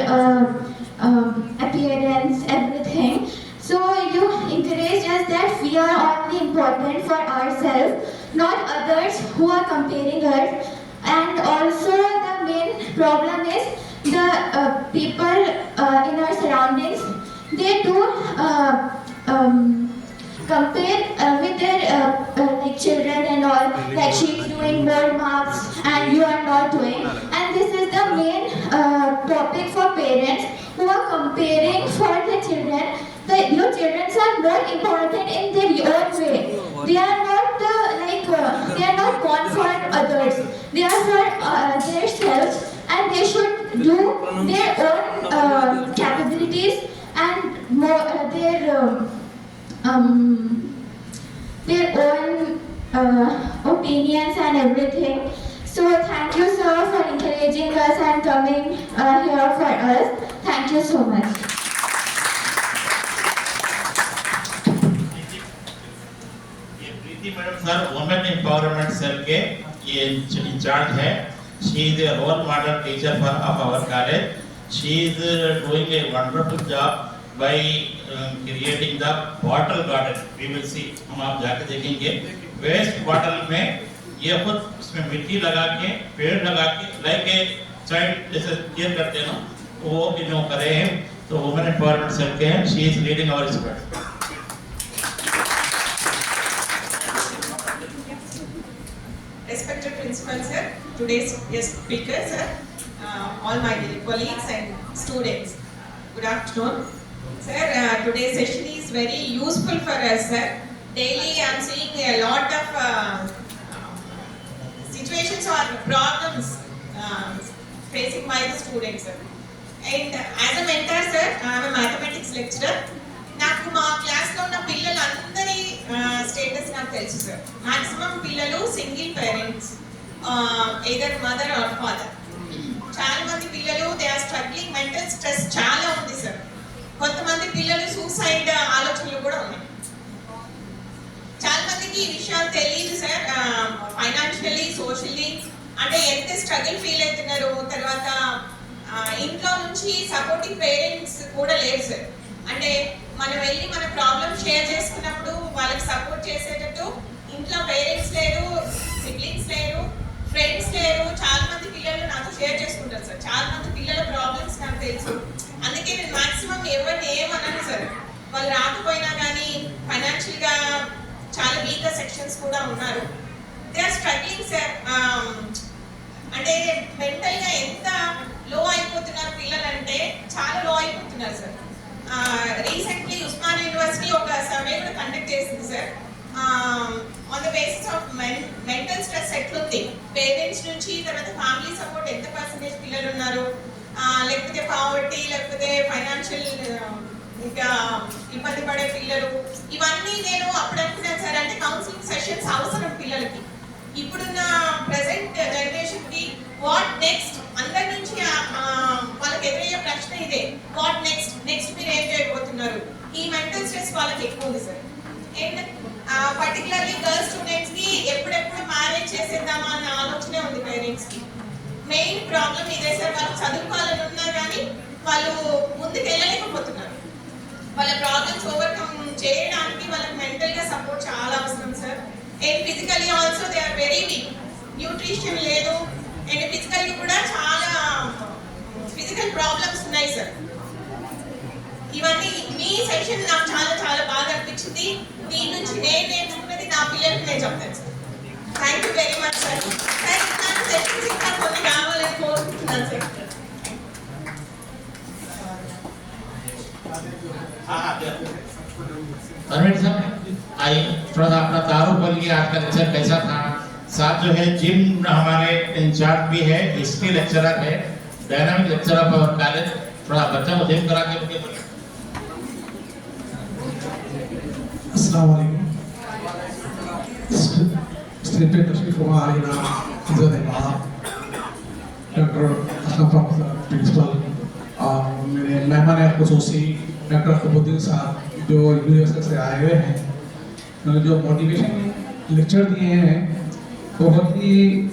S8: appearance, everything. So you encourage us that we are only important for ourselves, not others who are comparing us. And also the main problem is the people in our surroundings, they do compare with their children and all, like she's doing more marks and you are not doing. And this is the main topic for parents who are comparing for the children. Your children are more important in their own way. They are not they are not born for others. They are for themselves, and they should do their own capabilities and more, their own opinions and everything. So thank you, sir, for encouraging us and coming here for us. Thank you so much.
S1: Sir women empowerment cell के ये in charge है. She is a role model teacher for of our college. She is doing a wonderful job by creating the bottle garden. We will see, हम आप जाके देखेंगे. Waste bottle में ये खुद उसमें मिट्टी लगा के पेड़ लगा के लाइक ए चाइल्ड जैसे केयर करते हैं ना, वो जो करे हैं. तो वुमेन एम्पावरमेंट सेल के हैं. She is leading our student.
S9: Respected Principal Sir, today's guest speaker Sir, all my dear colleagues and students, good afternoon. Sir, today's session is very useful for us, Sir. Daily I am seeing a lot of situations or problems facing by the students, Sir. And as a mentor, Sir, I am a mathematics lecturer. నాకు మా క్లాస్లో ఉన్న పిల్లలందరి status నాకు తెలుసు sir. Maximum పిల్లలు single parents, either mother or father. చాలా మంది పిల్లలు they are struggling, mental stress చాలా ఉంది సార్. కొంతమంది పిల్లలు సూసైడ్ ఆలోచనలు కూడా ఉన్నాయి. చాలా మందికి ఈ విషయాలు తెలియదు సార్. ఫైనాన్షియలీ, సోషల్లీ అంటే ఎంత స్ట్రగుల్ ఫీల్ అవుతున్నారు. తర్వాత ఇంట్లో నుంచి సపోర్టింగ్ పేరెంట్స్ కూడా లేరు సార్. అంటే మనం వెళ్ళి మన ప్రాబ్లమ్ షేర్ చేసుకున్నప్పుడు వాళ్ళకి సపోర్ట్ చేసేటట్టు ఇంట్లో పేరెంట్స్ లేరు, సిబ్లింగ్స్ లేరు, ఫ్రెండ్స్ లేరు. చాలా మంది పిల్లలు నాతో షేర్ చేసుకుంటారు సార్. చాలా మంది పిల్లల ప్రాబ్లమ్స్ నాకు తెలుసు. అందుకే నేను మాక్సిమం ఎవరిని ఏమన్నాను సార్. వాళ్ళు రాకపోయినా కానీ ఫైనాన్షియల్ గా చాలా వీకర్ సెక్షన్స్ కూడా ఉన్నారు. They are struggling sir. అంటే మెంటల్ గా ఎంత లో అయిపోతున్నారు పిల్లలంటే చాలా లో అయిపోతున్నారు సార్. రీసెంట్లీ ఉస్మానియా యూనివర్సిటీ ఒక సర్వే కూడా కండక్ట్ చేసింది sir. On the basis of mental stress ఎట్లుంది, పేరెంట్స్ నుంచి, తర్వాత ఫ్యామిలీ సపోర్ట్ ఎంత పర్సెంటేజ్ పిల్లలు ఉన్నారు, లేకపోతే పావర్టీ, లేకపోతే ఫైనాన్షియల్ ఇంకా ఇబ్బంది పడే పిల్లలు, ఇవన్నీ నేను అప్పుడనుకున్నాను సార్. అంటే కౌన్సిలింగ్ సెషన్స్ అవసరం పిల్లలకి. ఇప్పుడున్న ప్రెసెంట్ జనరేషన్ కి వాట్ నెక్స్ట్ అందరి నుంచి వాళ్ళకి ఎదురయ్యే ప్రశ్న ఇదే, వాట్ నెక్స్ట్, నెక్స్ట్ మీరు ఏం చేయబోతున్నారు. ఈ మెంటల్ స్ట్రెస్ వాళ్ళకి ఎక్కువ ఉంది sir. And particularly girls students కి ఎప్పుడెప్పుడు మ్యారేజ్ చేసేద్దామా అన్న ఆలోచనే ఉంది పేరెంట్స్ కి. మెయిన్ ప్రాబ్లం ఇదే సార్. వాళ్ళు చదువుకోవాలని ఉన్నా కానీ వాళ్ళు ముందుకు వెళ్ళలేకపోతున్నారు. వాళ్ళ ప్రాబ్లమ్స్ ఓవర్కమ్ చేయడానికి వాళ్ళకి మెంటల్ గా సపోర్ట్ చాలా అవసరం sir. And physically also they are very weak. Nutrition లేదు అండ్ ఫిజికల్లీ కూడా చాలా ఫిజికల్ ప్రాబ్లమ్స్ ఉన్నాయి సార్. ఇవన్నీ మీ సెషన్ నాకు చాలా చాలా బాగా అనిపించింది. దీని నుంచి నేను నేర్చుకున్నది నా పిల్లలకి నేను చెప్తాను sir. Thank you very much sir. Sir నాకు సెషన్స్ ఇంకా కొన్ని కావాలని కోరుకుంటున్నాను సార్.
S1: परवीन साहब आइए थोड़ा सा अपना तारुफ बोलिए, आज का लेक्चर कैसा था। साथ जो है जिम हमारे इंचार्ज भी है, हिस्ट्री लेक्चरर है, dynamic lecturer of our college. थोड़ा बच्चा को जिम करा के उनके बोलिए।
S10: अस्सलाम वालेकुम। स्टेज पे तशरीफ फरमा आलिना हज़रत इमाम डॉक्टर असलम प्रिंसिपल और मेरे मेहमान ख़ुसूसी डॉक्टर खुबुद्दीन साहब जो यूनिवर्सिटी से आए हुए हैं, जो मोटिवेशन लेक्चर दिए हैं बहुत ही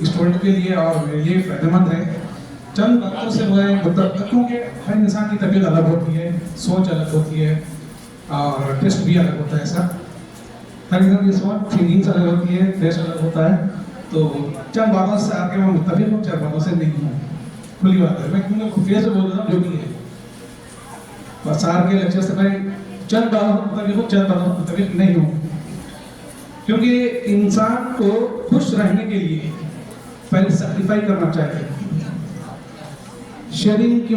S10: स्टूडेंट के लिए और मेरे लिए फायदेमंद है। चंद बातों से मैं मतलब क्योंकि हर इंसान की तबीयत अलग होती है, सोच अलग होती है और टेस्ट भी अलग होता है सर। हर इंसान की सोच, फीलिंग्स अलग होती है, टेस्ट अलग होता है। तो चंद बातों से आके मैं मुत्तफिक हूँ, चंद बातों से नहीं हूँ। खुली बात है, मैं क्योंकि फेस से बोल रहा हूँ जो भी है। बस सार के लेक्चर से मैं चंद बातों से मुत्तफिक हूँ, चंद बातों से मुत्तफिक नहीं हूँ। क्योंकि इंसान को खुश रहने के लिए पहले सैक्रिफाइस करना चाहिए, शेयरिंग की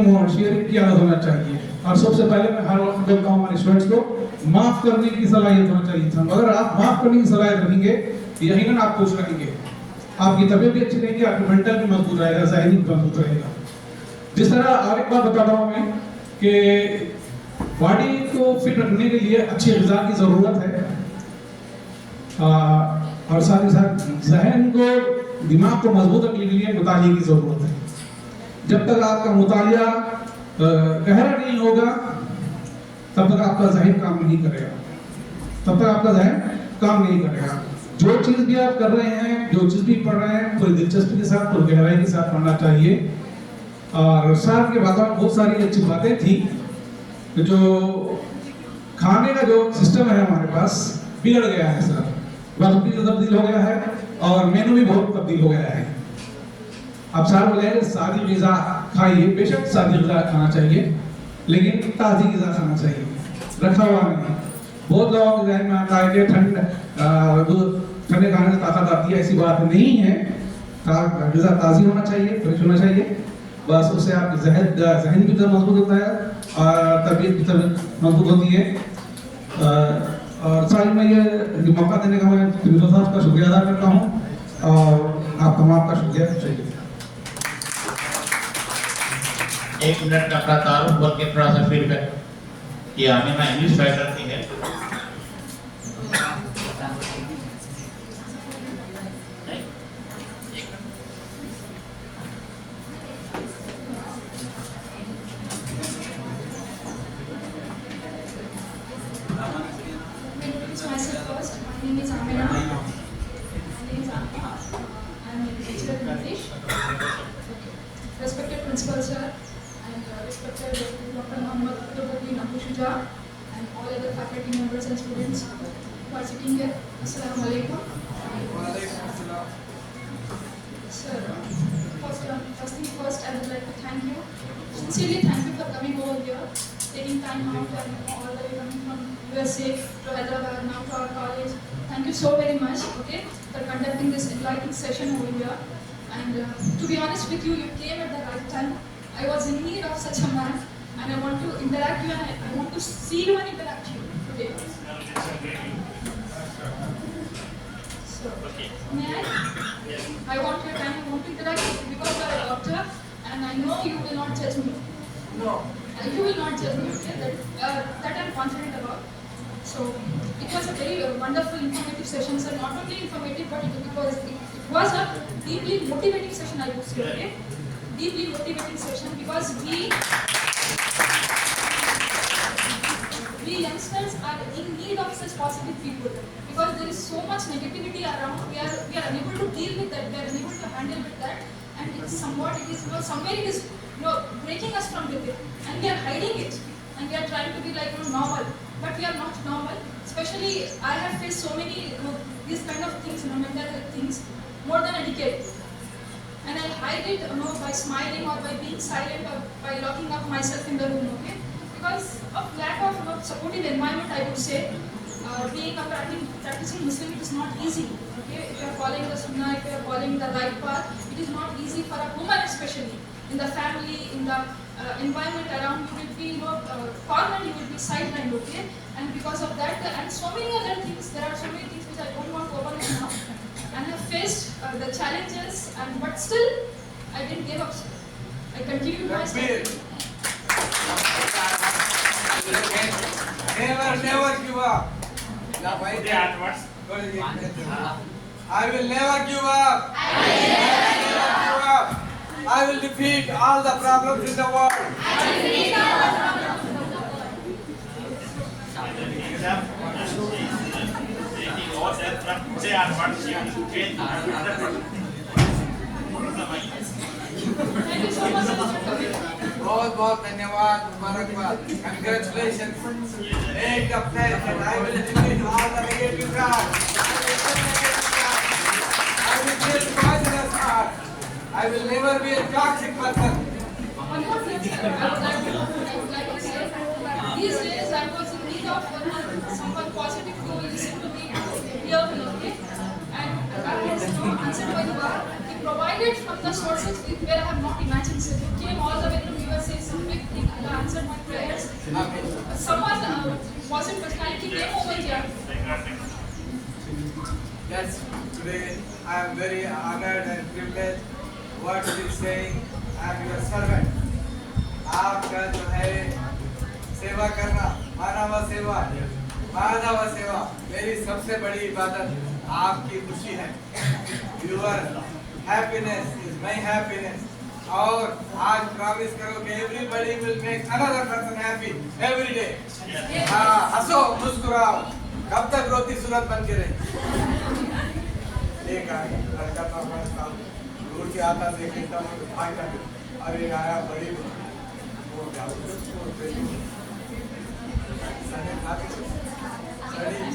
S10: आदत होना चाहिए। और सबसे पहले मैं हर वक्त बोलता हूँ हमारे स्टूडेंट्स को, माफ करने की सलाहियत होना चाहिए इंसान। अगर आप माफ करने की सलाहियत रखेंगे यकीनन आप खुश रहेंगे, आपकी तबीयत भी अच्छी रहेगी, आपकी मेंटल भी मजबूत रहेगा, ज़हनी भी मजबूत रहेगा। जिस तरह और एक बात बताता हूँ मैं कि बॉडी को फिट रखने के लिए अच्छी ग़िज़ा की ज़रूरत है और साथ ही साथ जहन को, दिमाग को मजबूत रखने के लिए मुतालिया की ज़रूरत है। जब तक आपका मुतालिया गहरा नहीं होगा तब तक आपका जहन काम नहीं करेगा, तब तक आपका जहन काम नहीं करेगा। जो चीज़ भी आप कर रहे हैं, जो चीज़ भी पढ़ रहे हैं, पूरी दिलचस्पी के साथ, पूरी गहराई के साथ पढ़ना चाहिए। और साथ के बाद बहुत सारी अच्छी बातें थी। जो खाने का जो सिस्टम है हमारे पास बिगड़ गया है सर, वक्त भी तब्दील हो गया है और मेनू भी बहुत तब्दील हो गया है। अब सार बोले सादी ग़िज़ा खाइए, बेशक सादी ग़िज़ा खाना चाहिए लेकिन ताज़ी ग़िज़ा खाना चाहिए, रखा हुआ नहीं। बहुत लोगों के ज़हन में आता है कि ठंडे खाने से ताकत आती है, ऐसी बात नहीं है। ग़िज़ा ताज़ी होना चाहिए, फ्रेश होना चाहिए, बस उससे आपकी जहन भी मजबूत होता है और तबीयत भी मजबूत होती है। और सारी मैं ये मौका देने का मैं प्रिंसिपल साहब का शुक्रिया अदा करता हूँ और आप तमाम का शुक्रिया चाहिए।
S1: 1 मिनट का अपना तारुफ बोल के थोड़ा सा फीडबैक किया। मैं इंग्लिश राइटर की है।
S6: My name is Amina. I'm a lecturer in English. principal sir, and respected Dr. Mohammad Khutbuddin Abu Shuja, and all other faculty members and students who are sitting here. Assalamu alaikum. Sir, first thing first, I would like to thank you. Sincerely thank you for coming over here, taking time out and all the way coming from USA to Hyderabad, now to our college. Thank you so very much, okay, for conducting this enlightening session over here. And to be honest with you, you came at the right time. I was in need of such a man, and I want to interact you, and I want to see you and interact you today. So, may I want your time, I want to interact with you because you are a doctor, and I know you will not judge me.
S3: No.
S6: You will not judge me, okay? That I'm confident about. So, it was a very wonderful, informative session, sir. Not only informative, but it was a deeply motivating session, I would say, okay? Deeply motivating session because we youngsters are in need of such positive people because there is so much negativity around. We are unable to deal with that. We are unable to handle with that, and it's somewhat it is somewhere it is breaking us from with it, and we are hiding it, and we are trying to be like normal, but we are not normal. Especially I have faced so many these kind of things, mental health things, more than a decade. And I hide it by smiling or by being silent or by locking up myself in the room, okay? Because of lack of supportive environment, I would say, being a practicing Muslim, it is not easy, okay? If you are following the Sunnah, if you are following the right path, it is not easy for a woman especially. In the family, in the environment around, you will be cornered, you will be sidelined, okay? And because of that, and so many other things, there are so many things which I don't want to open it now. And I have faced the challenges, but still, I didn't give up. I continued my study.
S3: Never give up. I will never give up. I will defeat all the problems in the world.
S6: Thank you so much, Mr. Kabir.
S3: बहुत धन्यवाद, मुबारकबाद, congratulations. Take the pledge and I will defeat all the negative cards. I will kill poisonous cards. I will never be a toxic person.
S6: One more thing, sir. I would like to say, these days I was in need of someone positive to listen to me, hear me, okay? And that was answered by God. He provided from the sources where I have not imagined. So he came all the way from USA, some big thing, and answered my prayers. Someone positive personality came over here.
S3: Yes, today I am very honored and privileged. What he is saying, I am your servant. आपका जो है सेवा करना, मानव सेवा मेरी सबसे बड़ी इबादत आपकी खुशी है. Your happiness is my happiness. और आज प्रॉमिस करो कि everybody will make another person happy every day. हाँ, हंसो, मुस्कुराओ, कब तक रोती सूरत बन के रहे. एक लड़का था हमारे साथ, दूर से आता देखता हूँ भाई का, अरे आया बड़ी वो क्या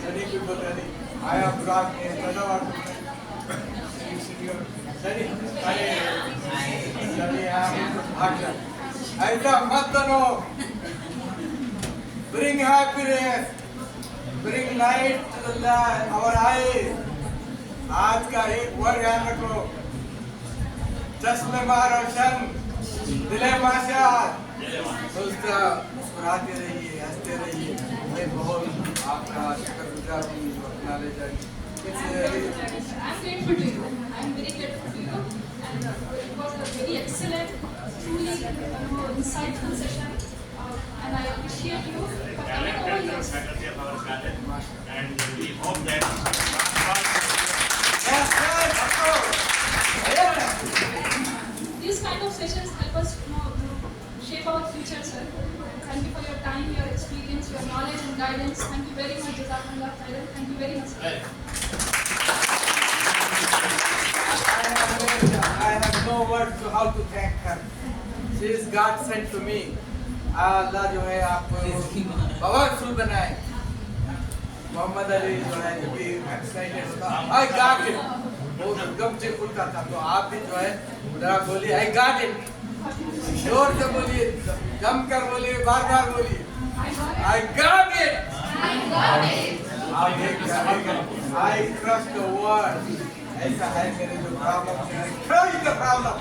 S3: सड़ी कुछ बोल रही आया बुराक में पैदावार सड़ी अरे सड़ी ऐसा मत बनो. Bring happiness, bring light to our eyes. आज का एक वर्ड याद रखो, चश्मे रोशन, दिले माशात, मुस्कुराते रहिए, हंसते रहिए. मैं बहुत आपका शुक्रगुजार हूँ जो अपना ले जाएंगे.
S6: I'm grateful to you. I'm very grateful to you. And it was a very excellent, truly insightful session. And I appreciate you for coming over here.
S4: Faculty of our college, and we hope that
S3: Yes, of course.
S6: These kind of sessions help us shape our future, sir. Thank you for your time, your experience, your knowledge and guidance. Thank you very much, Jazakallah khairan. Thank you very much, sir.
S3: I have no words to how to thank her. She is God sent to me. अल्लाह जो है आपको powerful बनाए। मोहम्मद अली जो है जब भी excited होता I got it, वो गम से फूलता था। तो आप भी जो है जरा बोलिए I got it, जोर से बोलिए, जम कर बोलिए, बार बार बोलिए I got it, I crush the world। ऐसा है मेरे जो प्रॉब्लम है, crush the problem।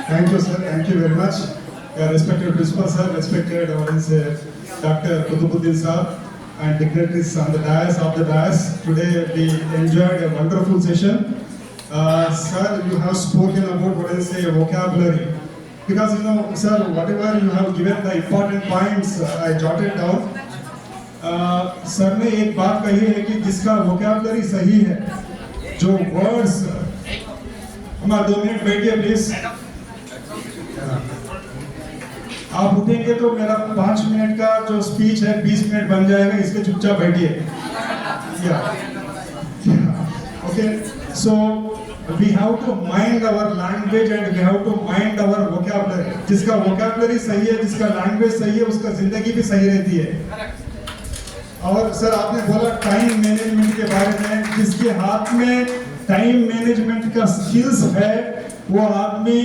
S11: Thank you, sir. Thank you very much. Respected principal, sir. Respected Dr. Kutubuddin, sir, and dignitaries on the dais of the dais. Today we enjoyed a wonderful session. Sir, you have spoken about vocabulary. Because sir, whatever you have given the important points, I jotted down. Sir ने एक बात कही है कि जिसका vocabulary सही है, जो वर्ड्स, हमारे 2 मिनट बैठिए प्लीज। आप उठेंगे तो मेरा 5 मिनट का जो स्पीच है 20 मिनट बन जाएगा, इसलिए चुपचाप बैठिए। Okay, so we have to mind our language and we have to mind our vocabulary. जिसका vocabulary सही है, जिसका language सही है, उसका जिंदगी भी सही रहती है। और सर आपने बोला टाइम मैनेजमेंट के बारे में, जिसके हाथ में टाइम मैनेजमेंट का स्किल्स है वो आदमी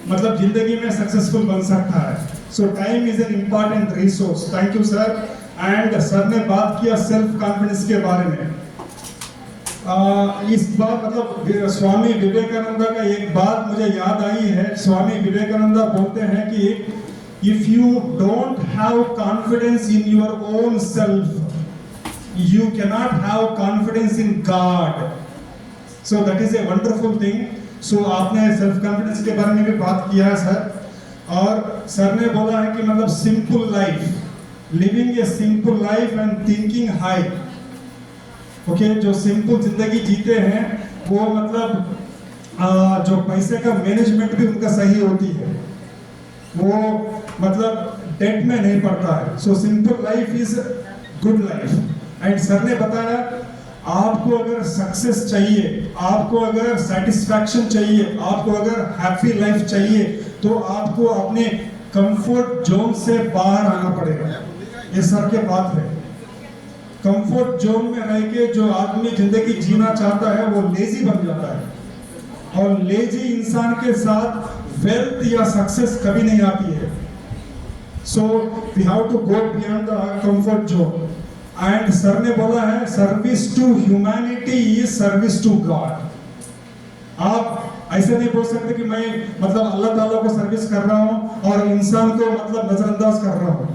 S11: मतलब जिंदगी में सक्सेसफुल बन सकता है। सो time is an important resource. Thank you sir. And sir ने बात किया सेल्फ कॉन्फिडेंस के बारे में। इस बार मतलब स्वामी विवेकानंद का एक बात मुझे याद आई है। स्वामी विवेकानंद बोलते हैं कि if you don't have confidence in your own self, you cannot have confidence in God. So that is a wonderful thing. So आपने सेल्फ कॉन्फिडेंस के बारे में भी बात किया है सर। और सर ने बोला है कि मतलब simple life, living A simple life and thinking high. Okay, जो सिंपल जिंदगी जीते हैं वो मतलब जो पैसे का मैनेजमेंट भी उनका सही होती है, वो मतलब डेट में नहीं पड़ता है। So simple life is good life. And sir ने बताया आपको अगर सक्सेस चाहिए, आपको अगर सेटिस्फैक्शन चाहिए, आपको अगर हैप्पी लाइफ चाहिए, तो आपको अपने कंफर्ट जोन से बाहर आना पड़ेगा। ये सर के बात है। कंफर्ट जोन में रह के जो आदमी जिंदगी जीना चाहता है वो लेजी बन जाता है, और लेजी इंसान के साथ वेल्थ या सक्सेस कभी नहीं आती है। So we have to go beyond the comfort zone. And sir ने बोला है service to humanity is service to God. आप ऐसे नहीं बोल सकते कि मैं मतलब अल्लाह ताला को सर्विस कर रहा हूं और इंसान को मतलब नजरअंदाज कर रहा हूं।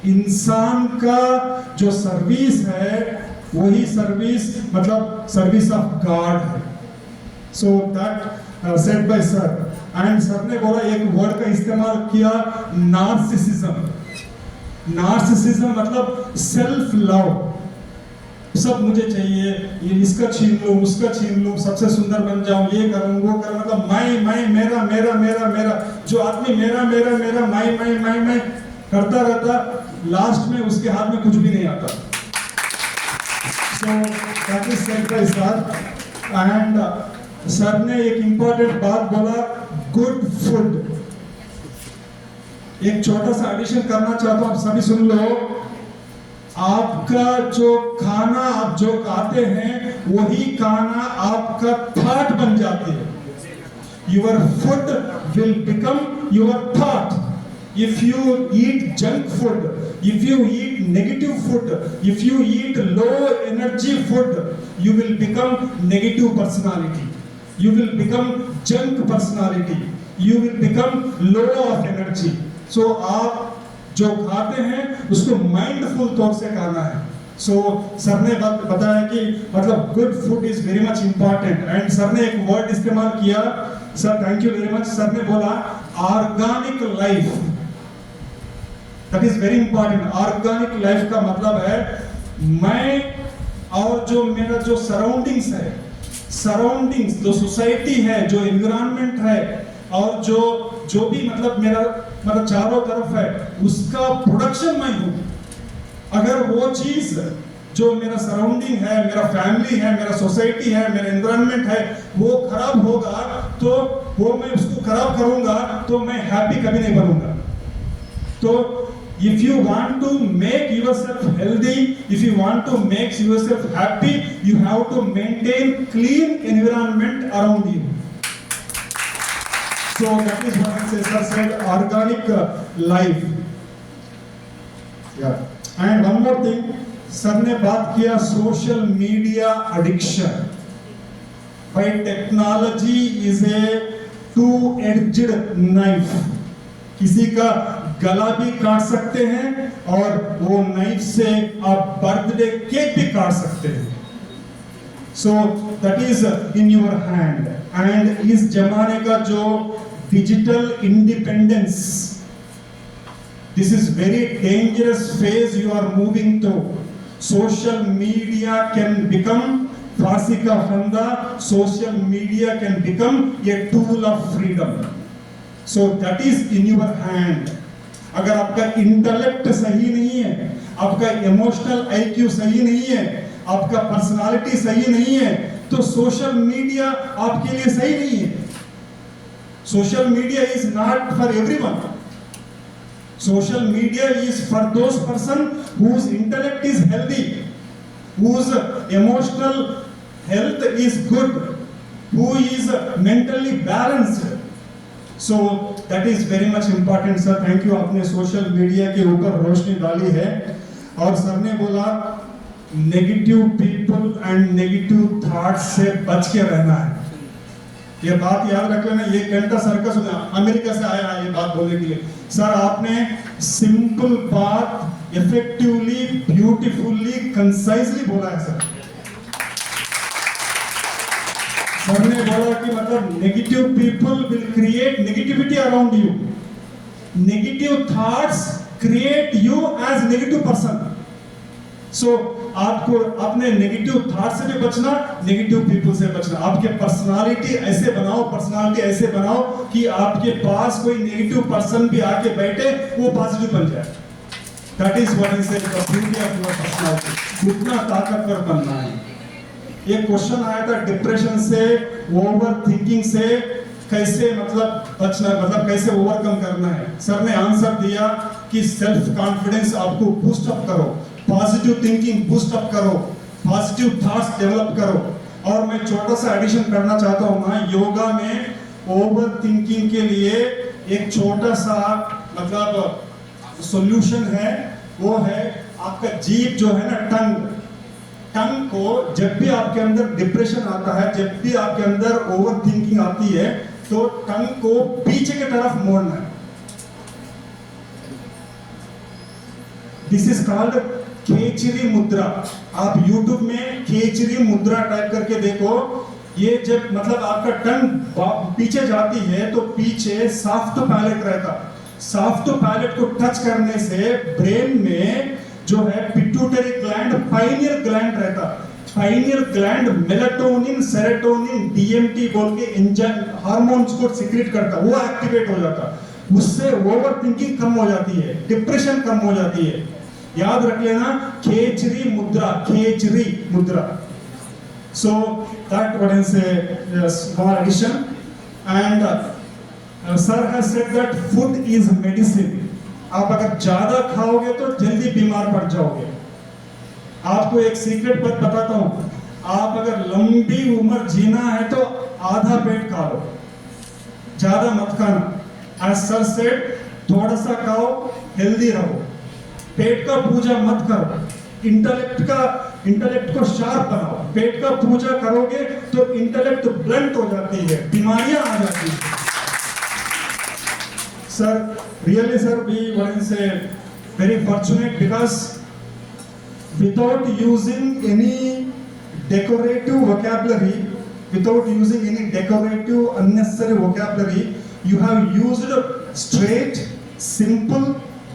S11: इंसान का जो सर्विस है वही सर्विस मतलब सर्विस ऑफ गॉड है। So that said bye sir. And sir ने बोला एक वर्ड का इस्तेमाल किया, नार्सिसिज्म। नार्सिसिज्म मतलब सेल्फ लव। सब मुझे चाहिए, ये इसका छीन लूं, उसका छीन लूं, सबसे सुंदर बन जाऊं, ये करूं, वो करूं, मतलब मैं मेरा मेरा मेरा मेरा। जो आदमी मेरा मेरा मेरा मैं करता रहता, लास्ट में उसके हाथ में कुछ भी नहीं आता। So that is said bye sir. And sir ने एक इंपॉर्टेंट बात बोला, गुड फूड। एक छोटा सा एडिशन करना चाहता हूं, आप सभी सुन लो। आपका जो खाना आप जो खाते हैं वही खाना आपका थॉट बन जाते हैं। Your food will become your thought. If you eat junk food, if you eat negative food, if you eat low energy food, you will become negative personality. You will become junk personality. You will become low of energy. So आप जो खाते हैं उसको mindful तौर से खाना है। So sir ने बताया कि मतलब good food is very much important. And sir ने एक वर्ड इस्तेमाल किया, sir thank you very much. Sir ने बोला organic life, that is very important. Organic life का मतलब है मैं और जो मेरा जो सराउंडिंग्स है, सराउंडिंग्स जो सोसाइटी है, जो एनवायरनमेंट है, और जो जो भी मतलब मेरा मतलब चारों तरफ है उसका प्रोडक्शन मैं हूँ। अगर वो चीज जो मेरा सराउंडिंग है, मेरा फैमिली है, मेरा सोसाइटी है, मेरा एनवायरनमेंट है, वो खराब होगा तो वो मैं उसको खराब करूंगा तो मैं हैप्पी कभी नहीं बनूंगा। तो if you want to make yourself healthy, if you want to make yourself happy, you have to maintain clean environment around you. So that is what Sir said, organic life. Yeah. And one more thing, sir ने बात किया social media addiction. भाई technology is a two edged knife, किसी का गला भी काट सकते हैं और वो नाइफ से आप बर्थडे केक भी काट सकते हैं। So that is in your hand. And इस जमाने का जो digital independence, this is very dangerous phase you are moving to. Social media can become fasika fanda, social media can become a tool of freedom. So that is in your hand. अगर आपका intellect सही नहीं है, आपका emotional IQ सही नहीं है, आपका पर्सनालिटी सही नहीं है, तो सोशल मीडिया आपके लिए सही नहीं है। Social media is not for everyone. Social media is for those person whose intellect is healthy, whose emotional health is good, who is mentally balanced. So that is very much important, sir. Thank you. आपने social media के ऊपर रोशनी डाली है। और sir ने बोला negative people and negative thoughts से बच के रहना है। ये बात याद रख लेना। ये घंटा सर्कस अमेरिका से आया है ये बात बोलने के लिए। सर आपने सिंपल बात इफेक्टिवली, ब्यूटीफुली, कंसाइजली बोला है सर। सर ने बोला कि मतलब negative people will create negativity around you, negative thoughts create you as negative person. So आपको अपने नेगेटिव थॉट से भी बचना, नेगेटिव पीपल से बचना। आपके पर्सनालिटी ऐसे बनाओ कि आपके पास कोई नेगेटिव पर्सन भी आके बैठे वो पॉजिटिव बन जाए। That is what is the beauty of your personality. उतना ताकतवर बनना है। एक क्वेश्चन आया था डिप्रेशन से, ओवर थिंकिंग से कैसे मतलब बचना, मतलब कैसे ओवरकम करना है। सर ने आंसर दिया कि सेल्फ कॉन्फिडेंस आपको बूस्ट अप करो, पॉजिटिव थिंकिंग बूस्ट अप करो, पॉजिटिव थॉट्स डेवलप करो। और मैं छोटा सा एडिशन करना चाहता हूँ ना, योगा में ओवर थिंकिंग के लिए एक छोटा सा मतलब सॉल्यूशन है, वो है आपका जीभ जो है ना, टंग को जब भी आपके अंदर डिप्रेशन आता है, जब भी आपके अंदर ओवर थिंकिंग आती है, तो टंग को पीछे की तरफ मोड़ना है। दिस इज कॉल्ड खेचरी मुद्रा। आप YouTube में खेचरी मुद्रा टाइप करके देखो। ये जब मतलब आपका टंग पीछे जाती है तो पीछे सॉफ्ट पैलेट रहता। सॉफ्ट पैलेट को टच करने से ब्रेन में जो है पिट्यूटरी ग्लैंड, पाइनियर ग्लैंड रहता। Pioneer gland melatonin, serotonin, DMT बोल के इंजन हार्मोन्स को सिक्रेट करता, वो एक्टिवेट हो जाता। उससे ओवर थिंकिंग कम हो जाती है, डिप्रेशन कम हो जाती है। याद रख लेना, खेचरी मुद्रा। So that what is a small addition, and sir has said that food is medicine. आप अगर ज्यादा खाओगे तो जल्दी बीमार पड़ जाओगे। आपको एक सीक्रेट बात बताता हूँ, आप अगर लंबी उम्र जीना है तो आधा पेट खा लो, ज्यादा मत खाना। As sir said, थोड़ा सा खाओ, हेल्दी रहो। पेट का पूजा मत करो, इंटेलेक्ट को शार्प बनाओ। पेट का पूजा करोगे तो इंटेलेक्ट ब्लंट हो जाती है, बीमारियां आ जाती है। Sir really sir we one से very fortunate because without using any decorative vocabulary, without using any decorative unnecessary vocabulary, you have used straight, simple,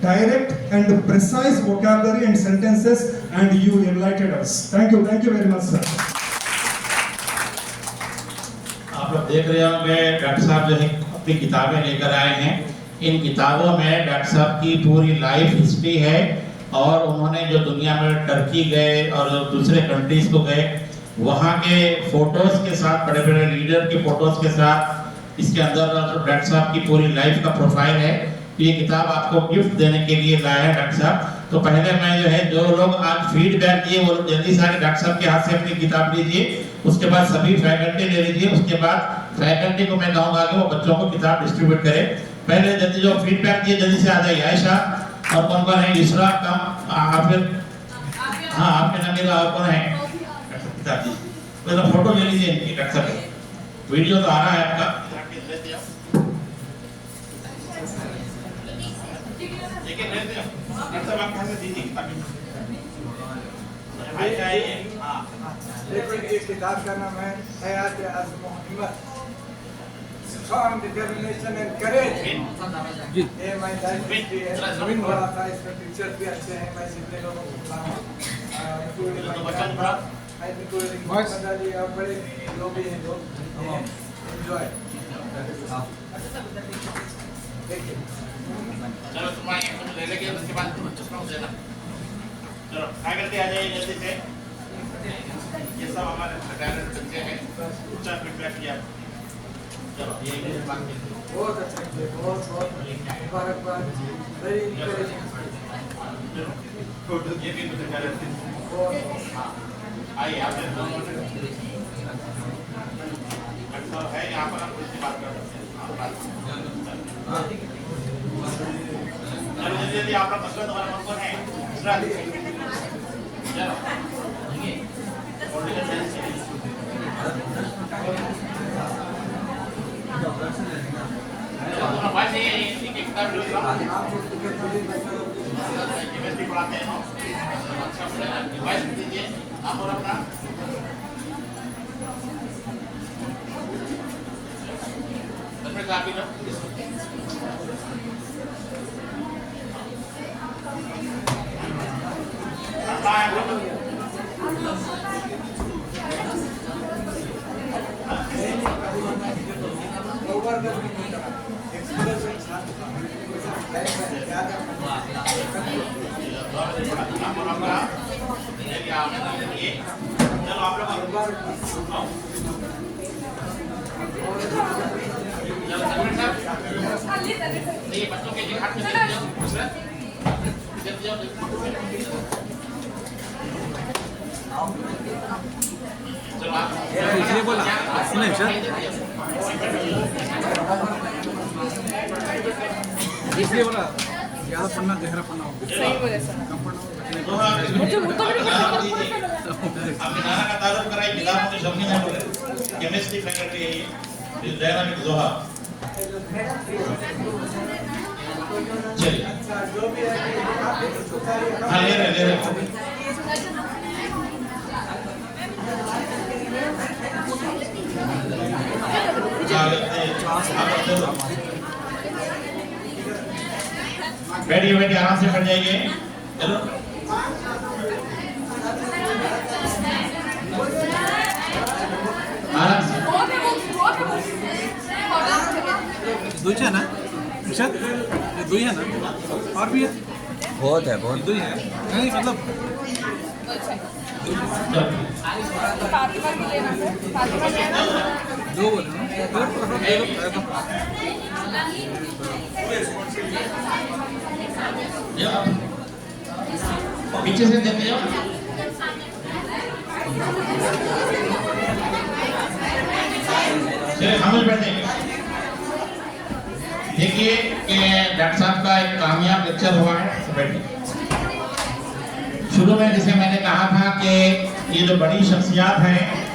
S11: direct and precise vocabulary and sentences, and you enlightened us. Thank you very much sir.
S12: आप लोग देख रहे होंगे doctor साहब जो है
S1: अपनी किताबें लेकर आए हैं। इन किताबों में डॉक्टर साहब की पूरी लाइफ हिस्ट्री है और उन्होंने जो दुनिया में टर्की गए और दूसरे कंट्रीज को गए वहाँ के फोटोज के साथ, बड़े बड़े लीडर के फोटोज के साथ इसके अंदर डॉक्टर साहब की पूरी लाइफ का प्रोफाइल है। ये किताब आपको गिफ्ट देने के लिए लाया है डॉक्टर साहब। तो पहले मैं जो है, जो लोग आज फीडबैक दिए वो लोग जल्दी से आके डॉक्टर साहब के हाथ से अपनी किताब लीजिए। उसके बाद सभी फैकल्टी ले लीजिए। उसके बाद फैकल्टी को मैं कहूँगा कि वो बच्चों को किताब डिस्ट्रीब्यूट करें। पहले जल्दी जो फीडबैक दिए जल्दी से आ जाइए। आयशा और कौन कौन है? इसरा कम आफिर, हाँ आपके नाम मेरा और कौन है? किताब दी तो फोटो ले लीजिए इनकी डॉक्टर साहब। वीडियो तो आ रहा है आपका।
S3: लेकिन इस किताब का नाम है हयात अज़्म हिम्मत, स्ट्रॉन्ग डिटरमिनेशन एंड करेज। ये मैं लाइफ है, जमीन बड़ा था, इसमें पिक्चर भी अच्छे हैं। मैं जितने लोगों को बताऊँ बड़े लोग भी हैं, लोग एंजॉय। देखिए
S4: चलो तुम आइए, तुम ले लेके उसके बाद तुम चुप रहो देना। चलो फैकल्टी आ जाइए जल्दी से। ये सब हमारे टैलेंट बच्चे हैं, अच्छा फीडबैक किया। चलो ये बात
S3: बहुत अच्छा किया, बहुत बहुत मुबारकबाद, वेरी इंकरेजिंग।
S4: ये भी मुझे टैलेंट आइए आप है यहाँ पर हम कुछ बात कर सकते हैं। जल्दी आप लोग मसला तुम्हारा मन कौन है? चलो बात ये है कि किताब केमिस्ट्री पढ़ाते हैं डिवाइस दीजिए आप और अपना काफी ना चलो आप लोग ये बच्चों के लिए हाथ में चलो आप इसलिए बोला नहीं सर, इसलिए बोला ज्यादा पढ़ना गहरा पढ़ना होगा। सही बोले सर, कम पढ़ना आपने नाना का ताल्लुक कराई किताबों की शौकीन है बोले। केमिस्ट्री फैकल्टी है ये डायनामिक जोहा। चलिए हाँ ले रहे बैठिए बैठिए आराम से बैठ जाइए। चलो आराम से
S10: दो है ना इरशाद, ये दो ही है ना और भी है?
S5: बहुत है, बहुत
S10: दो ही है नहीं मतलब दो बोले ना
S1: पीछे से देते जाओ। चलिए खामोश बैठे। देखिए डॉक्टर साहब का एक कामयाब लेक्चर हुआ है। बैठिए। शुरू में जैसे मैंने कहा था कि ये जो बड़ी शख्सियत हैं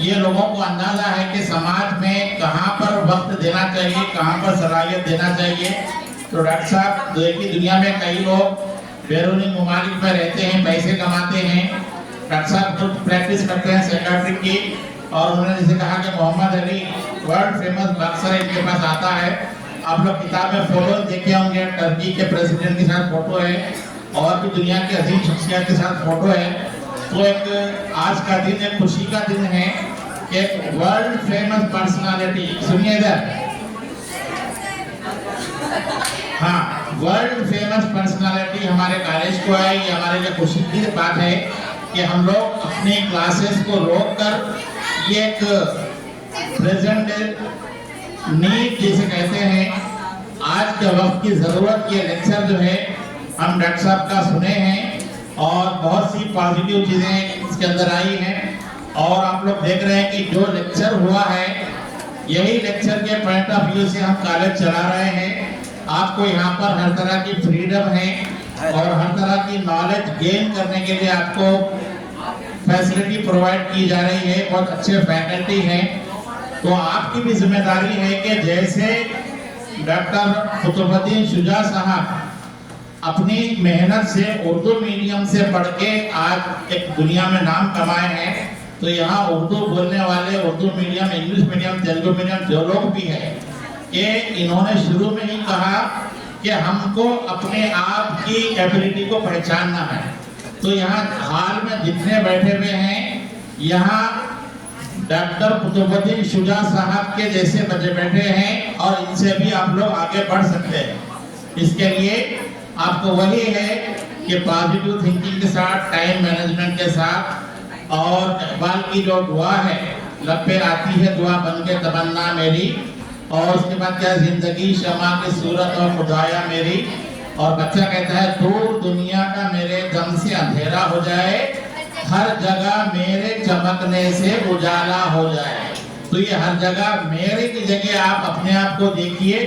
S1: ये लोगों को अंदाजा है कि समाज में कहाँ पर वक्त देना चाहिए, कहाँ पर सलाहियत देना चाहिए। तो डॉक्टर साहब देखिए दुनिया में कई लोग बैरूनी ममालिक में रहते हैं, पैसे कमाते हैं। डॉक्टर साहब खुद प्रैक्टिस करते हैं साइकियाट्रिक की और उन्होंने जैसे कहा कि Muhammad Ali world famous boxer इनके पास आता है। आप लोग किताब में फोटो देखे होंगे, टर्की के प्रेसिडेंट के साथ फोटो है और भी दुनिया के अजीम शख्सियत के साथ फोटो है। तो एक आज का दिन एक खुशी का दिन है कि वर्ल्ड फेमस पर्सनालिटी, सुनिए इधर, हाँ, वर्ल्ड फेमस पर्सनालिटी हमारे कॉलेज को है। ये हमारे लिए खुशी की बात है कि हम लोग अपनी क्लासेस को रोककर ये एक प्रेजेंट नीड जिसे कहते हैं, आज के वक्त की जरूरत, ये लेक्चर जो है हम डॉक्टर साहब का सुने हैं और बहुत सी पॉजिटिव चीजें इसके अंदर आई हैं। और आप लोग देख रहे हैं कि जो लेक्चर हुआ है, यही लेक्चर के पॉइंट ऑफ व्यू से हम कॉलेज चला रहे हैं। आपको यहाँ पर हर तरह की फ्रीडम है और हर तरह की नॉलेज गेन करने के लिए आपको फैसिलिटी प्रोवाइड की जा रही है। बहुत अच्छे फैकल्टी हैं। तो आपकी भी जिम्मेदारी है कि जैसे डॉक्टर कुतुबुद्दीन शुजा साहब अपनी मेहनत से उर्दू मीडियम से पढ़ के आज एक दुनिया में नाम कमाए हैं, तो यहाँ उर्दू बोलने वाले, Urdu medium, English medium, Telugu medium जो लोग भी हैं, कि इन्होंने शुरू में ही कहा कि हमको अपने आप की एबिलिटी को पहचानना है। तो यहाँ हाल में जितने बैठे हुए हैं, यहाँ डॉक्टर कुतुबुद्दीन शुजा साहब के जैसे बच्चे बैठे हैं और इनसे भी आप लोग आगे बढ़ सकते हैं। इसके लिए आपको वही है कि पॉजिटिव थिंकिंग के साथ, टाइम मैनेजमेंट के साथ, और इकबाल की जो दुआ है, लब पे आती है दुआ बन के तमन्ना मेरी, और उसके बाद क्या, जिंदगी शमा की सूरत और खुदाया मेरी, और बच्चा कहता है दूर दुनिया का मेरे दम से अंधेरा हो जाए, हर जगह मेरे चमकने से उजाला हो जाए। तो ये हर जगह मेरे की जगह आप अपने आप को देखिए।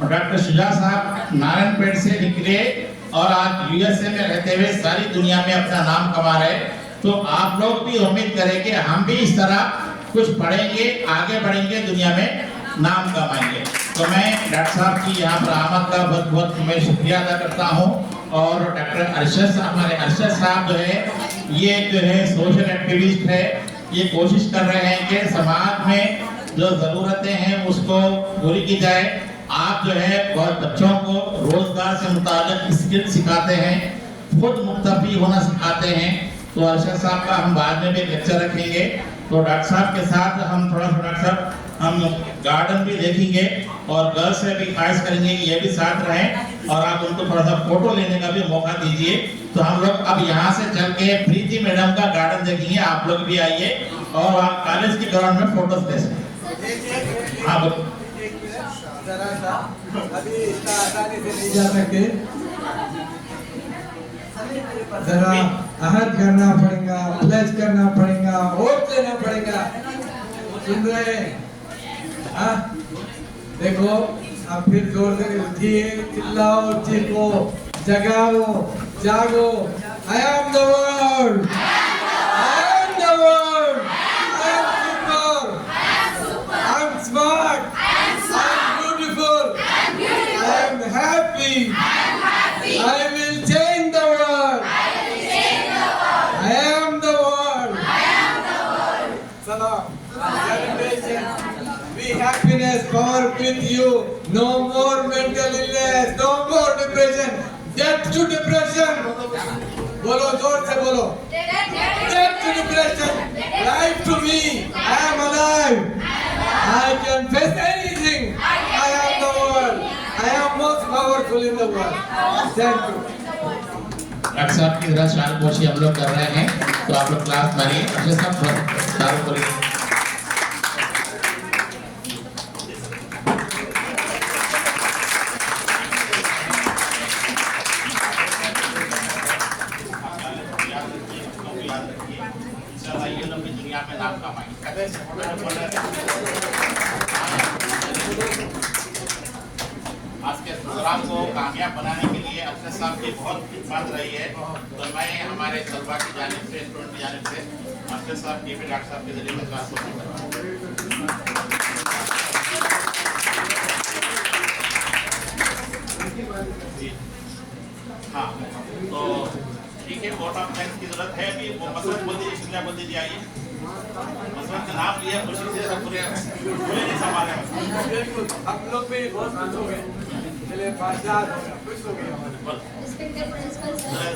S1: डॉक्टर शुजा साहब नारायणपेट से निकले और आज यूएसए में रहते हुए सारी दुनिया में अपना नाम कमा रहे। तो आप लोग भी उम्मीद करें कि हम भी इस तरह कुछ पढ़ेंगे, आगे बढ़ेंगे, दुनिया में नाम कमाएंगे। तो मैं डॉक्टर साहब की यहाँ पर आमद का बहुत बहुत मैं शुक्रिया अदा करता हूँ। और डॉक्टर अरशद साहब, हमारे अरशद साहब जो है, ये जो है सोशल एक्टिविस्ट है। ये कोशिश कर रहे हैं कि समाज में जो ज़रूरतें हैं उसको पूरी की जाए। आप जो है बहुत बच्चों को रोजगार से मुताल्लिक स्किल सिखाते हैं, खुद मुक्तफी होना सिखाते हैं। तो अरशद साहब का हम बाद में भी लेक्चर रखेंगे। तो डॉक्टर साहब के साथ हम थोड़ा सा, डॉक्टर साहब, हम गार्डन भी देखेंगे और गर्ल्स से भी ख्वाहिश करेंगे कि ये भी साथ रहें और आप उनको थोड़ा सा फोटो लेने का भी मौका दीजिए। तो हम लोग अब यहाँ से चल के प्रीति मैडम का गार्डन देखेंगे। आप लोग भी आइए और आप कॉलेज के ग्राउंड में फोटोज ले सकते। हाँ बोलो।
S3: जरा सा अभी इतना आसानी से नहीं जा सकते, जरा अहद करना पड़ेगा, प्लेज करना पड़ेगा, वोट देना पड़ेगा। सुन रहे हैं? हाँ, देखो अब फिर जोर से उठिए, चिल्लाओ, चीखो, जगाओ, जागो। I am the world. I am the world. I am super. I am smart. I am beautiful. I am happy. I will change the world. I am the world. Salam. Celebration. Be happiness, power with you. No more mental illness. No more depression. Death to depression. बोलो, जोर से बोलो. Death to depression. Life to me. I am alive. I can face anything. I am the world. I am most powerful in the world. Thank you.
S1: Doctor साहब की तरह शान पोशी हम लोग कर रहे हैं। तो आप लोग क्लास मानिए, अच्छे सब चालू करिए।
S4: दुनिया में नाम कमाएंगे। आज के प्रोग्राम को कामयाब बनाने के लिए अफसर साहब की बहुत खिदमत रही है। तो मैं हमारे तलबा की जानिब से, स्टूडेंट की जानिब से अफसर साहब की भी डॉक्टर साहब के जरिए हाँ, तो ठीक है, वोट ऑफ थैंक्स की जरूरत है। अभी वो मसरत बोल दीजिए, शुक्रिया बोल दीजिए। आइए, मसरत का नाम लिया खुशी से, सब पूरे नहीं संभाले।
S3: बिल्कुल, हम लोग भी बहुत खुश हो गए। चलिए, खुश हो गए।
S7: Respected principal sir,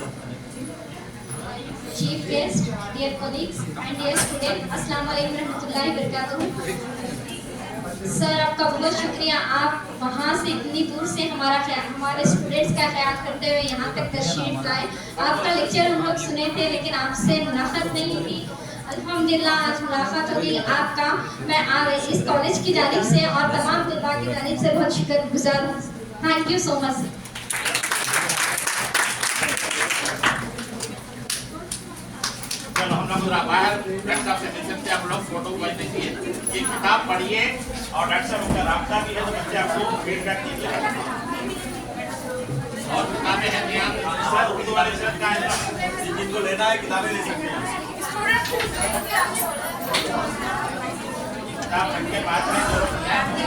S7: chief guest, dear colleagues and dear students, Assalamu alaikum warahmatullahi wabarakatuh.
S6: Sir आपका बहुत शुक्रिया, आप वहाँ से इतनी दूर से हमारे स्टूडेंट्स का ख्याल करते हुए यहाँ तक तशरीफ लाए। आपका लेक्चर हम लोग सुने थे लेकिन आपसे मुलाकात नहीं हुई। अल्हम्दुलिल्लाह आज मुलाकात होगी आपका। मैं इस कॉलेज की जानिब से और तमाम तलबा की जानिब से बहुत शुक्रगुजार हूँ। Thank you so much.
S4: चलो हम लोग जरा बाहर डॉक्टर साहब से मिल सकते हैं, आप लोग फोटो खींचने के लिए ये किताब पढ़िए और डॉक्टर साहब का रास्ता भी है तो बच्चे आपको फीडबैक कीजिए। और किताबें हैं यहाँ सर उर्दू वाले सर का है, जिनको लेना है किताबें ले सकते हैं। किताब सबके पास है।